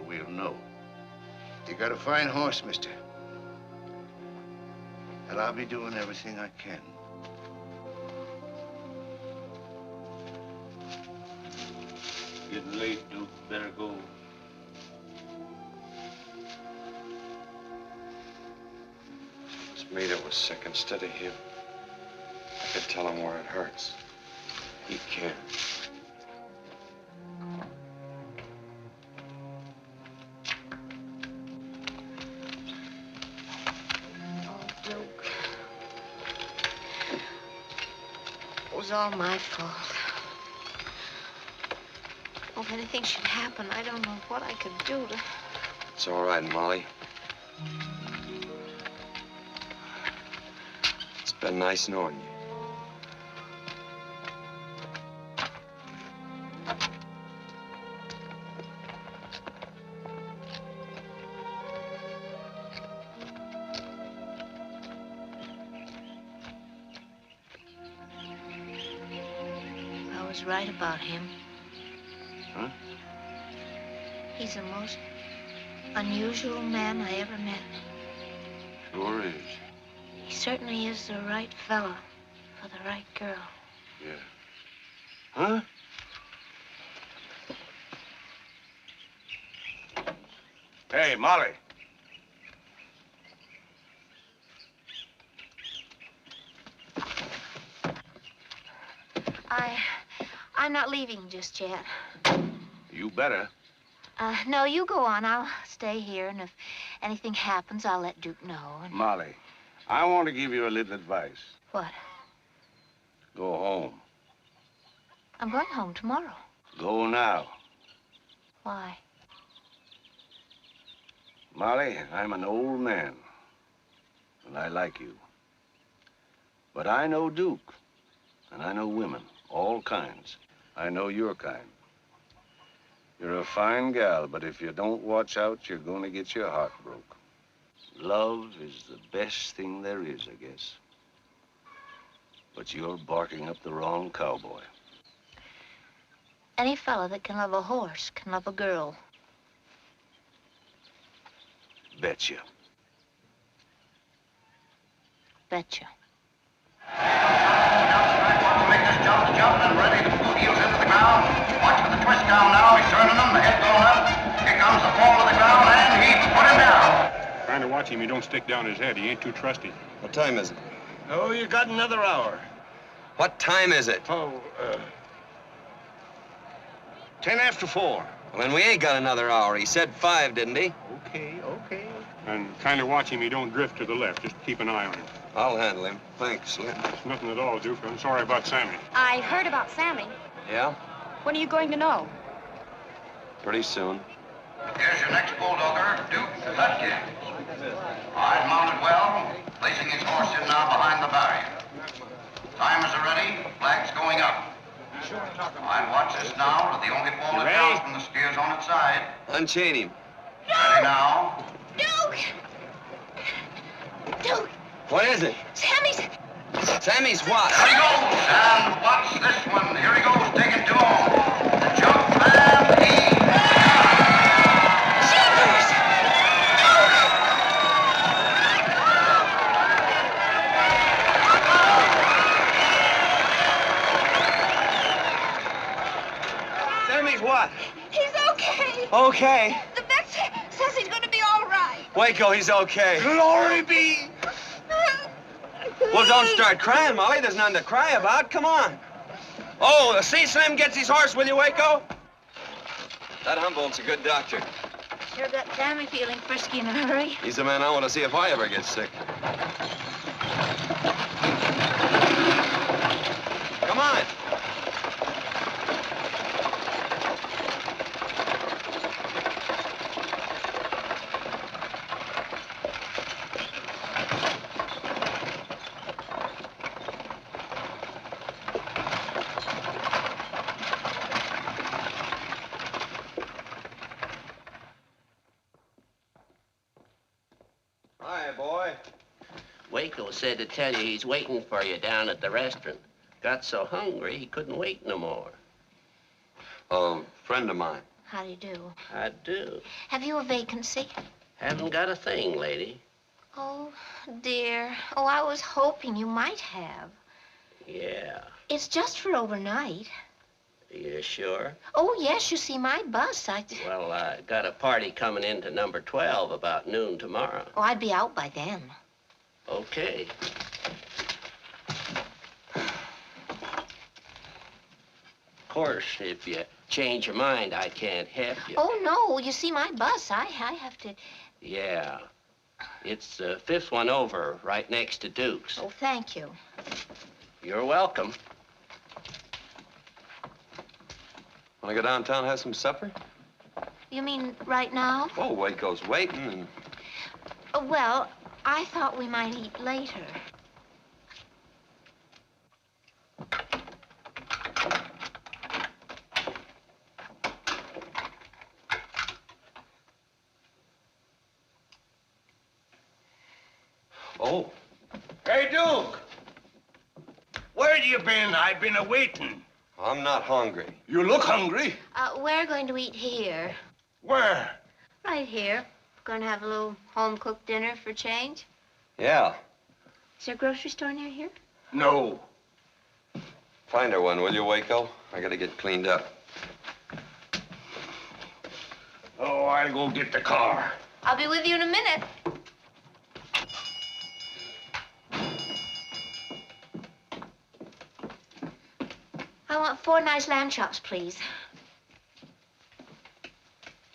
we'll know. You got a fine horse, mister. And I'll be doing everything I can. Getting late, Duke. Better go. It's me that was sick instead of him. I could tell him where it hurts. He can't. It was all my fault. Oh, if anything should happen, I don't know what I could do to... It's all right, Molly. It's been nice knowing you. I was right about him. Huh? He's the most unusual man I ever met. Sure is. He certainly is the right fellow for the right girl. Yeah. Huh? Hey, Molly. I'm not leaving just yet. You better. No, you go on. I'll stay here, and if anything happens, I'll let Duke know. And... Molly, I want to give you a little advice. What? Go home. I'm going home tomorrow. Go now. Why? Molly, I'm an old man, and I like you. But I know Duke, and I know women, all kinds. I know your kind. You're a fine gal, but if you don't watch out, you're going to get your heart broke. Love is the best thing there is, I guess. But you're barking up the wrong cowboy. Any fella that can love a horse can love a girl. Betcha. Betcha. Make this jump and ready to put heels into the ground. Watch for the twist down now. He's turning them, the head going up. Here comes the fall to the ground, and he put him down. Trying to watch him, he don't stick down his head. He ain't too trusty. What time is it? Oh, you got another hour. What time is it? Oh, 10 after 4. Well, then we ain't got another hour. He said 5, didn't he? Okay. And kind of watch him, he don't drift to the left. Just keep an eye on him. I'll handle him. Thanks, Slim. It's nothing at all, Duke. I'm sorry about Sammy. I heard about Sammy. Yeah? When are you going to know? Pretty soon. Here's your next bulldogger, Duke Hudkin. Eyes mounted well, placing his horse in now behind the barrier. Timers are ready, flags going up. I'd watch this now with the only ball that counts when the steer's on its side. Unchain him. Ready now. Duke! Duke! What is it? Sammy's... Sammy's what? There he goes. And watch this one. Here he goes, taking two on. The jump and he... Jeepers! Sammy's what? He's okay. Okay. The vet says he's going to be all right. Waco, he's okay. Glory be! Well, don't start crying, Molly. There's nothing to cry about. Come on. Oh, see Slim gets his horse, will you, Waco? That Humboldt's a good doctor. Sure got Sammy feeling frisky in a hurry. He's the man I want to see if I ever get sick. Come on. Hi, boy. Waco said to tell you he's waiting for you down at the restaurant. Got so hungry he couldn't wait no more. Oh, friend of mine. How do you do? I do. Have you a vacancy? Haven't got a thing, lady. Oh, dear. Oh, I was hoping you might have. Yeah. It's just for overnight. You sure? Oh, yes, you see, my bus, Well, I got a party coming into number 12 about noon tomorrow. Oh, I'd be out by then. Okay. Of course, if you change your mind, I can't help you. Oh, no, you see, my bus, I have to... Yeah. It's the fifth one over, right next to Duke's. Oh, thank you. You're welcome. Want to go downtown and have some supper? You mean right now? Oh, Waco's waiting and... Well, I thought we might eat later. Oh. Hey, Duke! Where you been? I've been a-waiting. I'm not hungry. You look hungry. We're going to eat here. Where? Right here. Going to have a little home-cooked dinner for change. Yeah. Is there a grocery store near here? No. Find her one, will you, Waco? I gotta get cleaned up. Oh, I'll go get the car. I'll be with you in a minute. I want 4 nice lamb chops, please.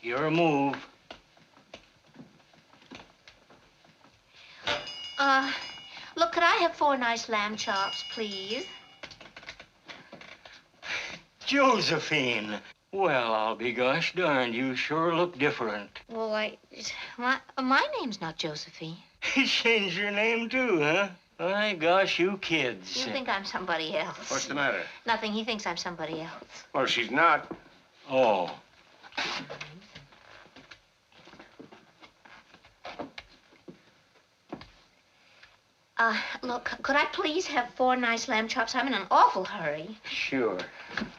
Your move. Look, could I have 4 nice lamb chops, please? Josephine. Well, I'll be gosh darned, you sure look different. Well, my name's not Josephine. Change your name too, huh? My gosh, you kids. You think I'm somebody else. What's the matter? Nothing. He thinks I'm somebody else. Well, she's not. Oh. Look, could I please have 4 nice lamb chops? I'm in an awful hurry. Sure.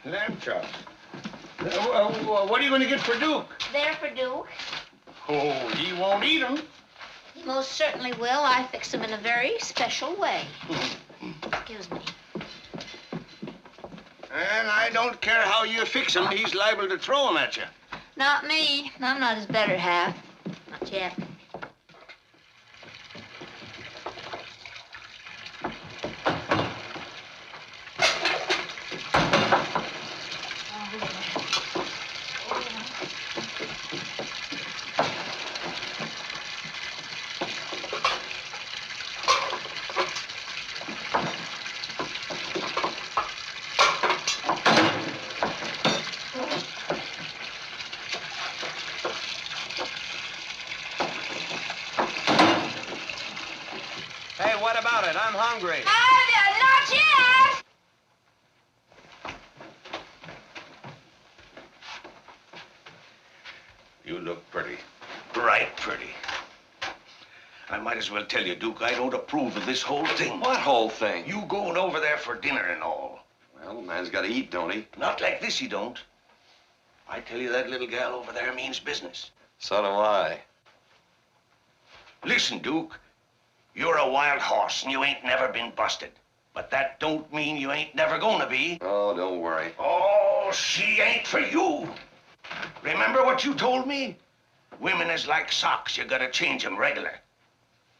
Lamb chops. What are you going to get for Duke? There for Duke. Oh, he won't eat them. He most certainly will. I fix them in a very special way. Excuse me. And I don't care how you fix him, he's liable to throw them at you. Not me. I'm not his better half. Not yet. Hey, what about it? I'm hungry. Not yet! look pretty. Right pretty. I might as well tell you, Duke, I don't approve of this whole thing. What whole thing? You going over there for dinner and all. Well, the man's got to eat, don't he? Not like this, he don't. I tell you, that little gal over there means business. So do I. Listen, Duke, you're a wild horse and you ain't never been busted. But that don't mean you ain't never gonna be. Oh, don't worry. Oh, she ain't for you. Remember what you told me? Women is like socks. You gotta change 'em regular.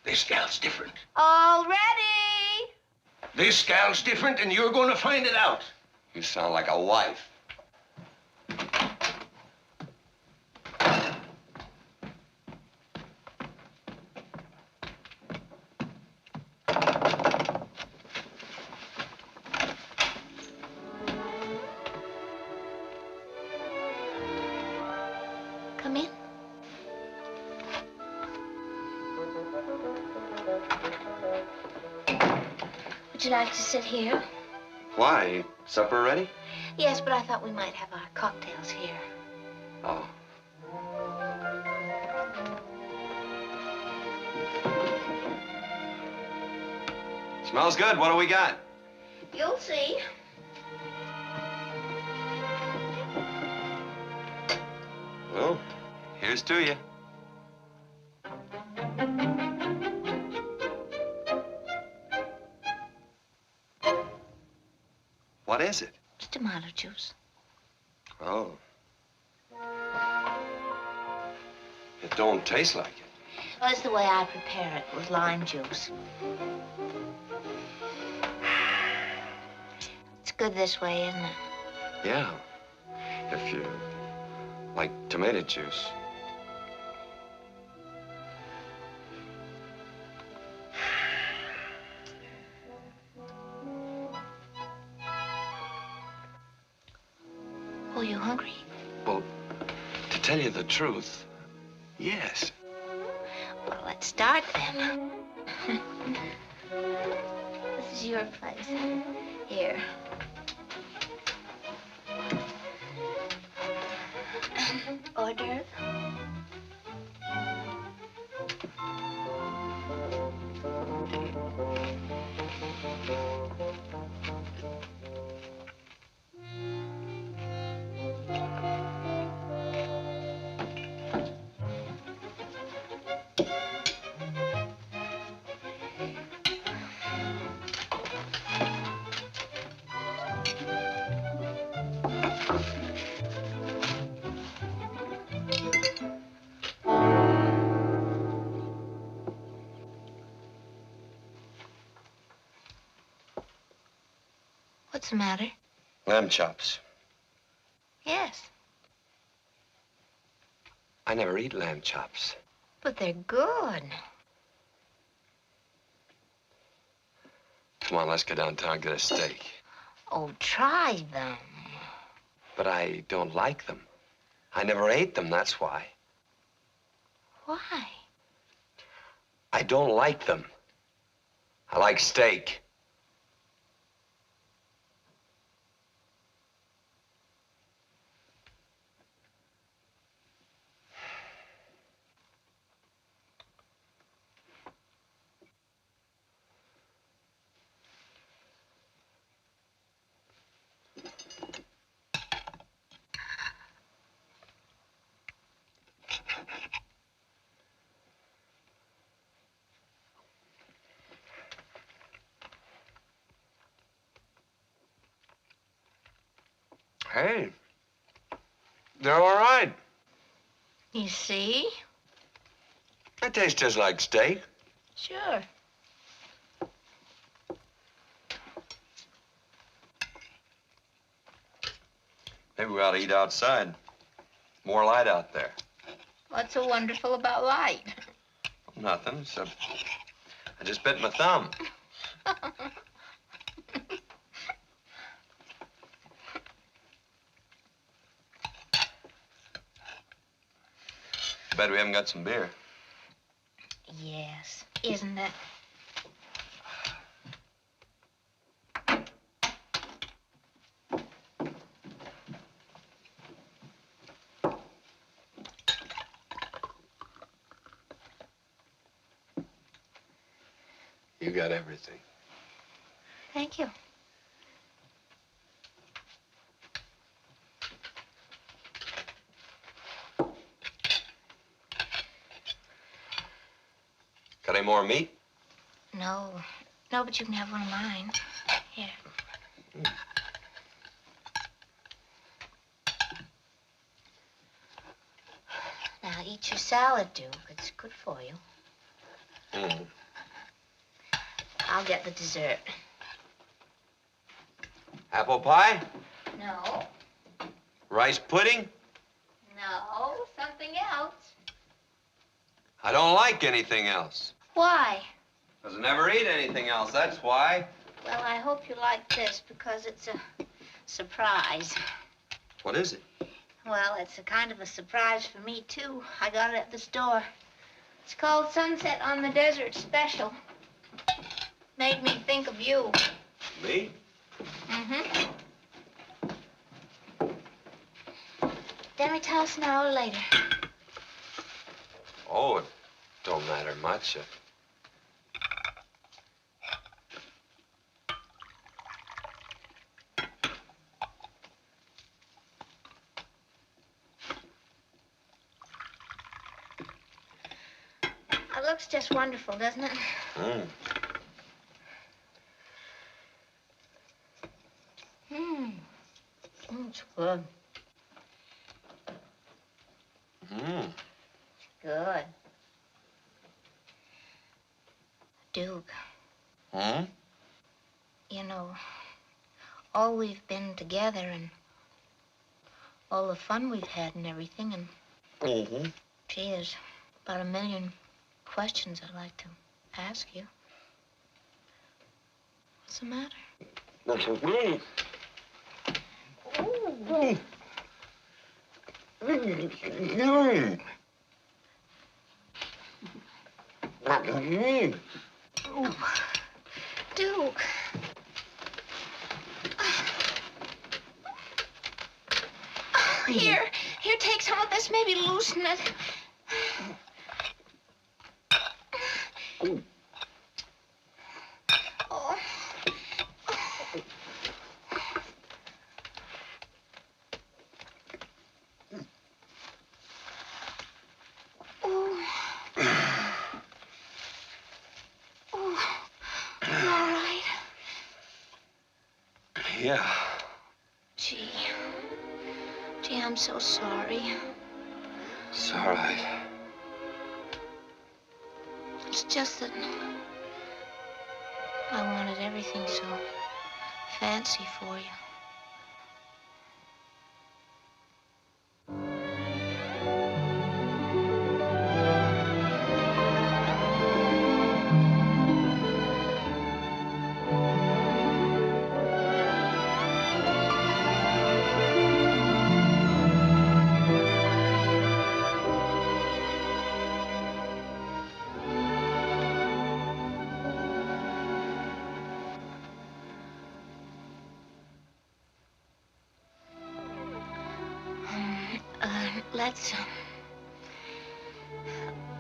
This gal's different. All ready. This gal's different, and you're gonna find it out. You sound like a wife. Come in. Would you like to sit here? Why? Supper ready? Yes, but I thought we might have our cocktails here. Oh. Smells good. What do we got? You'll see. Well, here's to you. What is it? It's tomato juice. Oh. It don't taste like it. Well, it's the way I prepare it with lime juice. It's good this way, isn't it? Yeah. If you like tomato juice. Oh, you hungry? Well, to tell you the truth, yes. Well, let's start then. This is your place. Here. Hors d'oeuvre. What's the matter? Lamb chops. Yes, I never eat lamb chops. but they're good. Come on, let's go downtown and get a steak. Oh, try them. But I don't like them. I never ate them, that's why. Why? I don't like them. I like steak. Hey, they're all right. You see? They taste just like steak. Sure. Maybe we ought to eat outside. More light out there. What's so wonderful about light? Nothing, except I just bit my thumb. Bet we haven't got some beer. Yes, isn't it? You got everything. Thank you. Got any more meat? No. No, but you can have one of mine. Here. Now, eat your salad, Duke. It's good for you. Mm. I'll get the dessert. Apple pie? No. Rice pudding? No, something else. I don't like anything else. Why? 'Cause I never eat anything else, that's why. Well, I hope you like this because it's a surprise. What is it? Well, it's a kind of a surprise for me, too. I got it at the store. It's called Sunset on the Desert Special. Made me think of you. Me? Mm-hmm. Dinner to us an hour later. Oh, it don't matter much. It looks just wonderful, doesn't it? Mm. It's good. Mm. Good. Duke, Hmm? you know, all we've been together and all the fun we've had and everything, and Mm-hmm. gee, there's about a million questions I'd like to ask you. What's the matter? Mm. Ooh. Mm. Oh, Duke. Here, take some of this, maybe loosen it. Oh. Oh. Oh. You all right? Yeah. Gee, I'm so sorry. It's all right. It's just that I wanted everything so fancy for you.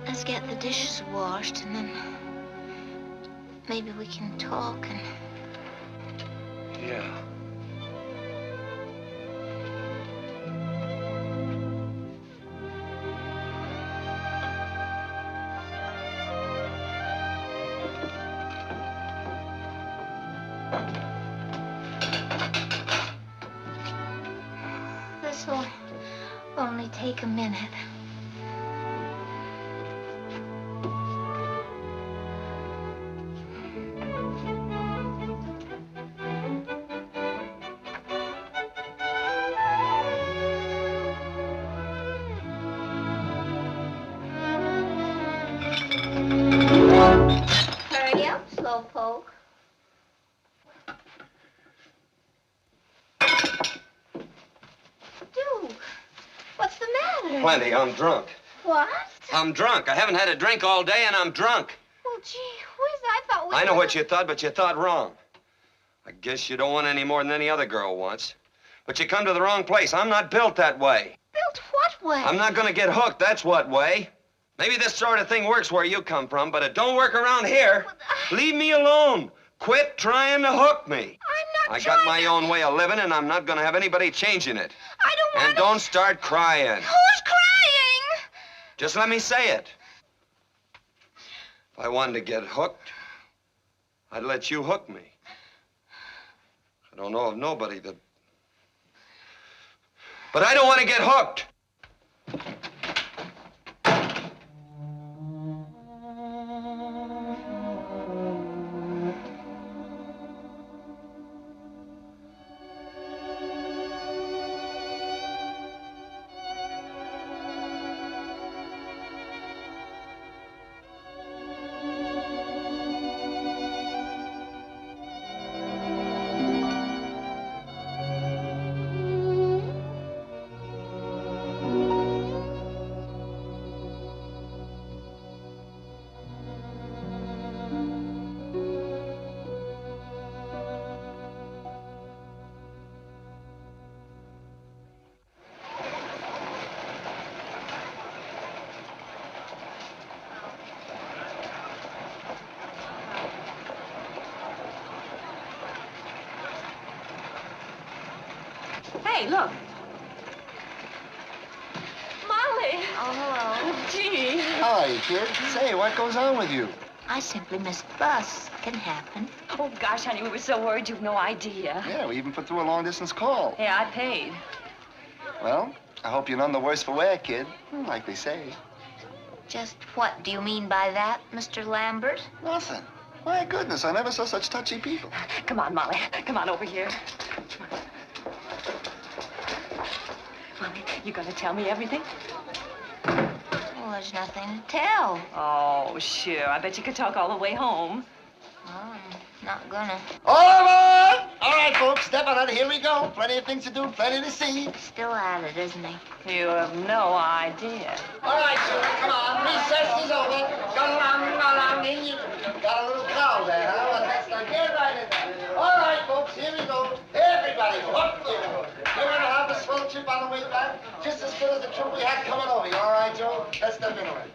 Let's get the dishes washed, and then maybe we can talk and... Yeah. This'll only take a minute. Hurry up, slowpoke. Duke, what's the matter? Plenty, I'm drunk. What? I'm drunk. I haven't had a drink all day, and I'm drunk. Well, gee whiz, I thought we... I know what you thought, but you thought wrong. I guess you don't want any more than any other girl wants. But you come to the wrong place. I'm not built that way. Built what way? I'm not gonna get hooked, that's what way. Maybe this sort of thing works where you come from, but it don't work around here. Leave me alone. Quit trying to hook me. I'm not I got my own way of living, and I'm not going to have anybody changing it. I don't want And don't start crying. Who's crying? Just let me say it. If I wanted to get hooked, I'd let you hook me. I don't know of nobody that... But I don't want to get hooked. Hey, look. Molly. Oh, hello. Gee. Hi, kid. Say, what goes on with you? I simply missed the bus. Can happen. Oh, gosh, honey, we were so worried you've no idea. Yeah, we even put through a long-distance call. Yeah, I paid. Well, I hope you're none the worse for wear, kid, like they say. Just what do you mean by that, Mr. Lambert? Nothing. My goodness, I never saw such touchy people. Come on, Molly. Come on over here. Molly, you gonna tell me everything? Well, there's nothing to tell. Oh, sure. I bet you could talk all the way home. Well, I'm not gonna. All aboard! All right, folks, step on it. Here we go. Plenty of things to do, plenty to see. Still at it, isn't he? You have no idea. All right, children, come on. Recess is over. Go along in. You got a little crowd there, huh? Well, that's not get right in there. All right, folks, here we go. Everybody, up you. You're going to have the swell trip on the way back, just as good as the trip we had coming over. You all right, Joe? Let's step into it.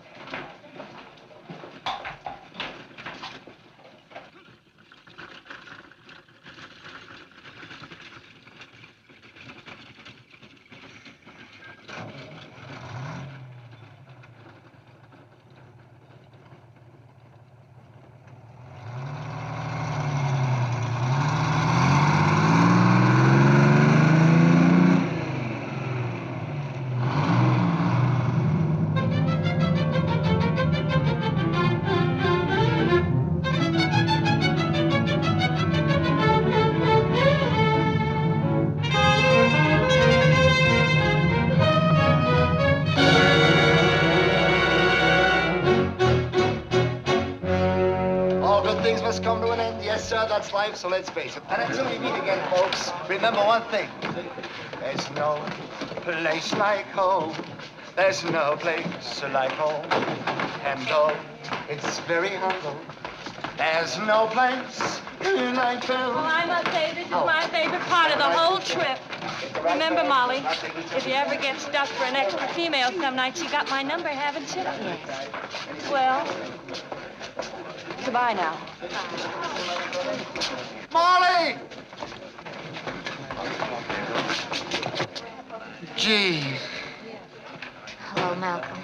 Come to an end. Yes, sir, that's life, so let's face it. And until we meet again, folks, remember one thing. There's no place like home. There's no place like home. And though it's very humble, there's no place like home. Well, I must say, this is my favorite part of the whole trip. Remember, Molly, if you ever get stuck for an extra female some night, you got my number, haven't you? Yes. Well, goodbye now. Molly! Gee. Hello, Malcolm.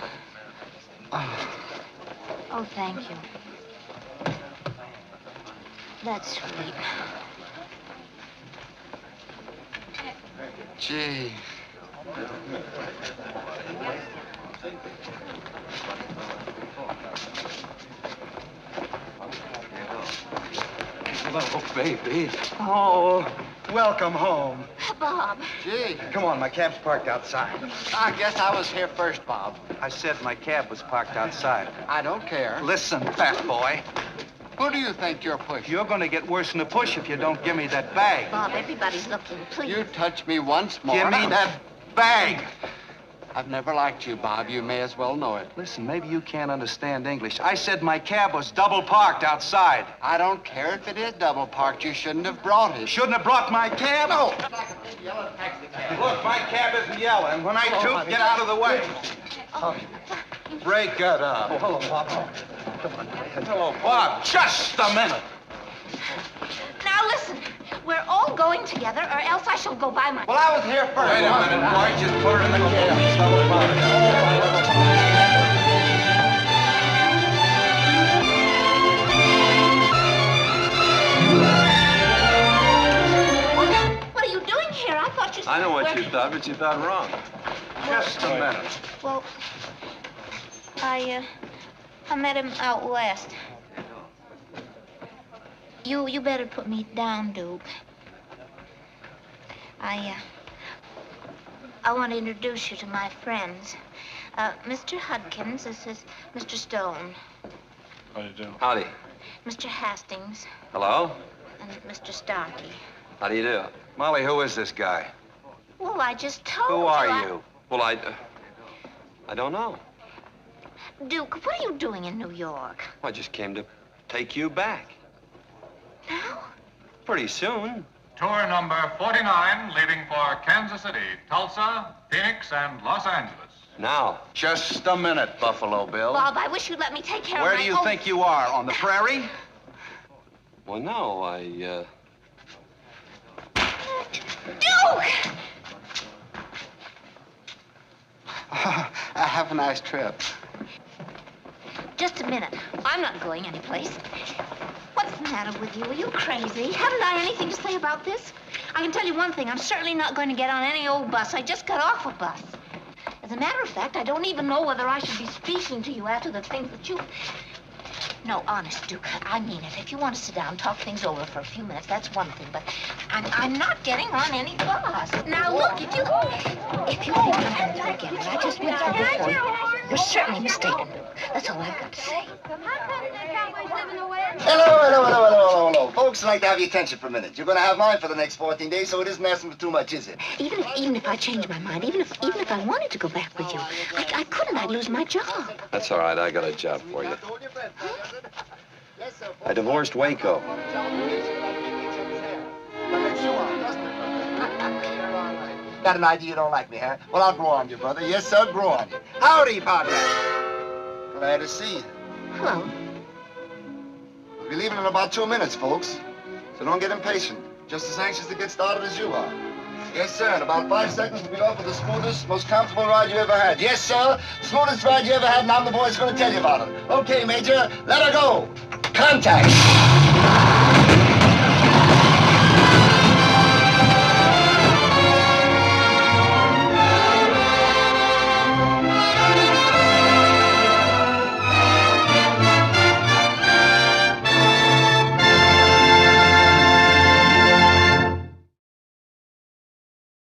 Oh, thank you. That's sweet. Gee. Hello, baby. Oh, welcome home. Bob. Gee. Come on, my cab's parked outside. I guess I was here first, Bob. I said my cab was parked outside. I don't care. Listen, fat boy. Who do you think you're pushing? You're going to get worse than a push if you don't give me that bag. Bob, everybody's looking. Please. You touch me once more. Give me that bag. I've never liked you, Bob. You may as well know it. Listen, maybe you can't understand English. I said my cab was double parked outside. I don't care if it is double parked. You shouldn't have brought it. Shouldn't have brought my cab? No. Look, my cab isn't yellow, and when I toot, get out of the way. Oh, Break it up. Oh, hello, Bob. Come on. Hello, Bob. Just a minute. Now listen, we're all going together, or else I shall go by myself. Well, I was here first. Wait a minute, boy. Just put her in the cab. Stop about What are you doing here? I thought you said... I know what you thought, but you thought wrong. Just a minute. Well, I met him out west. You better put me down, Duke. I want to introduce you to my friends. Mr. Hudkins, this is Mr. Stone. How do you do? Howdy. Mr. Hastings Hello? and Mr. Starkey. How do you do? Molly, who is this guy? Well, I just told Who you. are you? Well, I don't know. Duke, what are you doing in New York? I just came to take you back. Now? Pretty soon. Tour number 49, leaving for Kansas City, Tulsa, Phoenix, and Los Angeles. Now. Just a minute, Buffalo Bill. Bob, I wish you'd let me take care of Where my do you own... think you are? On the prairie? Well, no, I, Duke! Have a nice trip. Just a minute. I'm not going anyplace. What's the matter with you? Are you crazy? Haven't I anything to say about this? I can tell you one thing. I'm certainly not going to get on any old bus. I just got off a bus. As a matter of fact, I don't even know whether I should be speaking to you after the things that you... No, honest, Duke, I mean it. If you want to sit down, talk things over for a few minutes, that's one thing, but I'm not getting on any bus. Now, look, if you think I'm going to forget it, I just went through before. You're certainly mistaken, Duke. That's all I've got to say. Hello. Folks, I'd like to have your attention for a minute. You're going to have mine for the next 14 days, so it isn't asking for too much, is it? Even if I change my mind, even if I wanted to go back with you, I couldn't. I'd lose my job. that's all right. I got a job for you. I divorced Waco. Got an idea you don't like me, huh? Well, I'll grow on you, brother. Yes, sir, grow on you. Howdy, partner. Glad to see you. Hello. We'll be leaving in about 2 minutes, folks. So don't get impatient. Just as anxious to get started as you are. Yes, sir. In about 5 seconds, we'll be off with the smoothest, most comfortable ride you ever had. Yes, sir. Smoothest ride you ever had, and I'm the boy who's going to tell you about it. Okay, Major, let her go. Contact.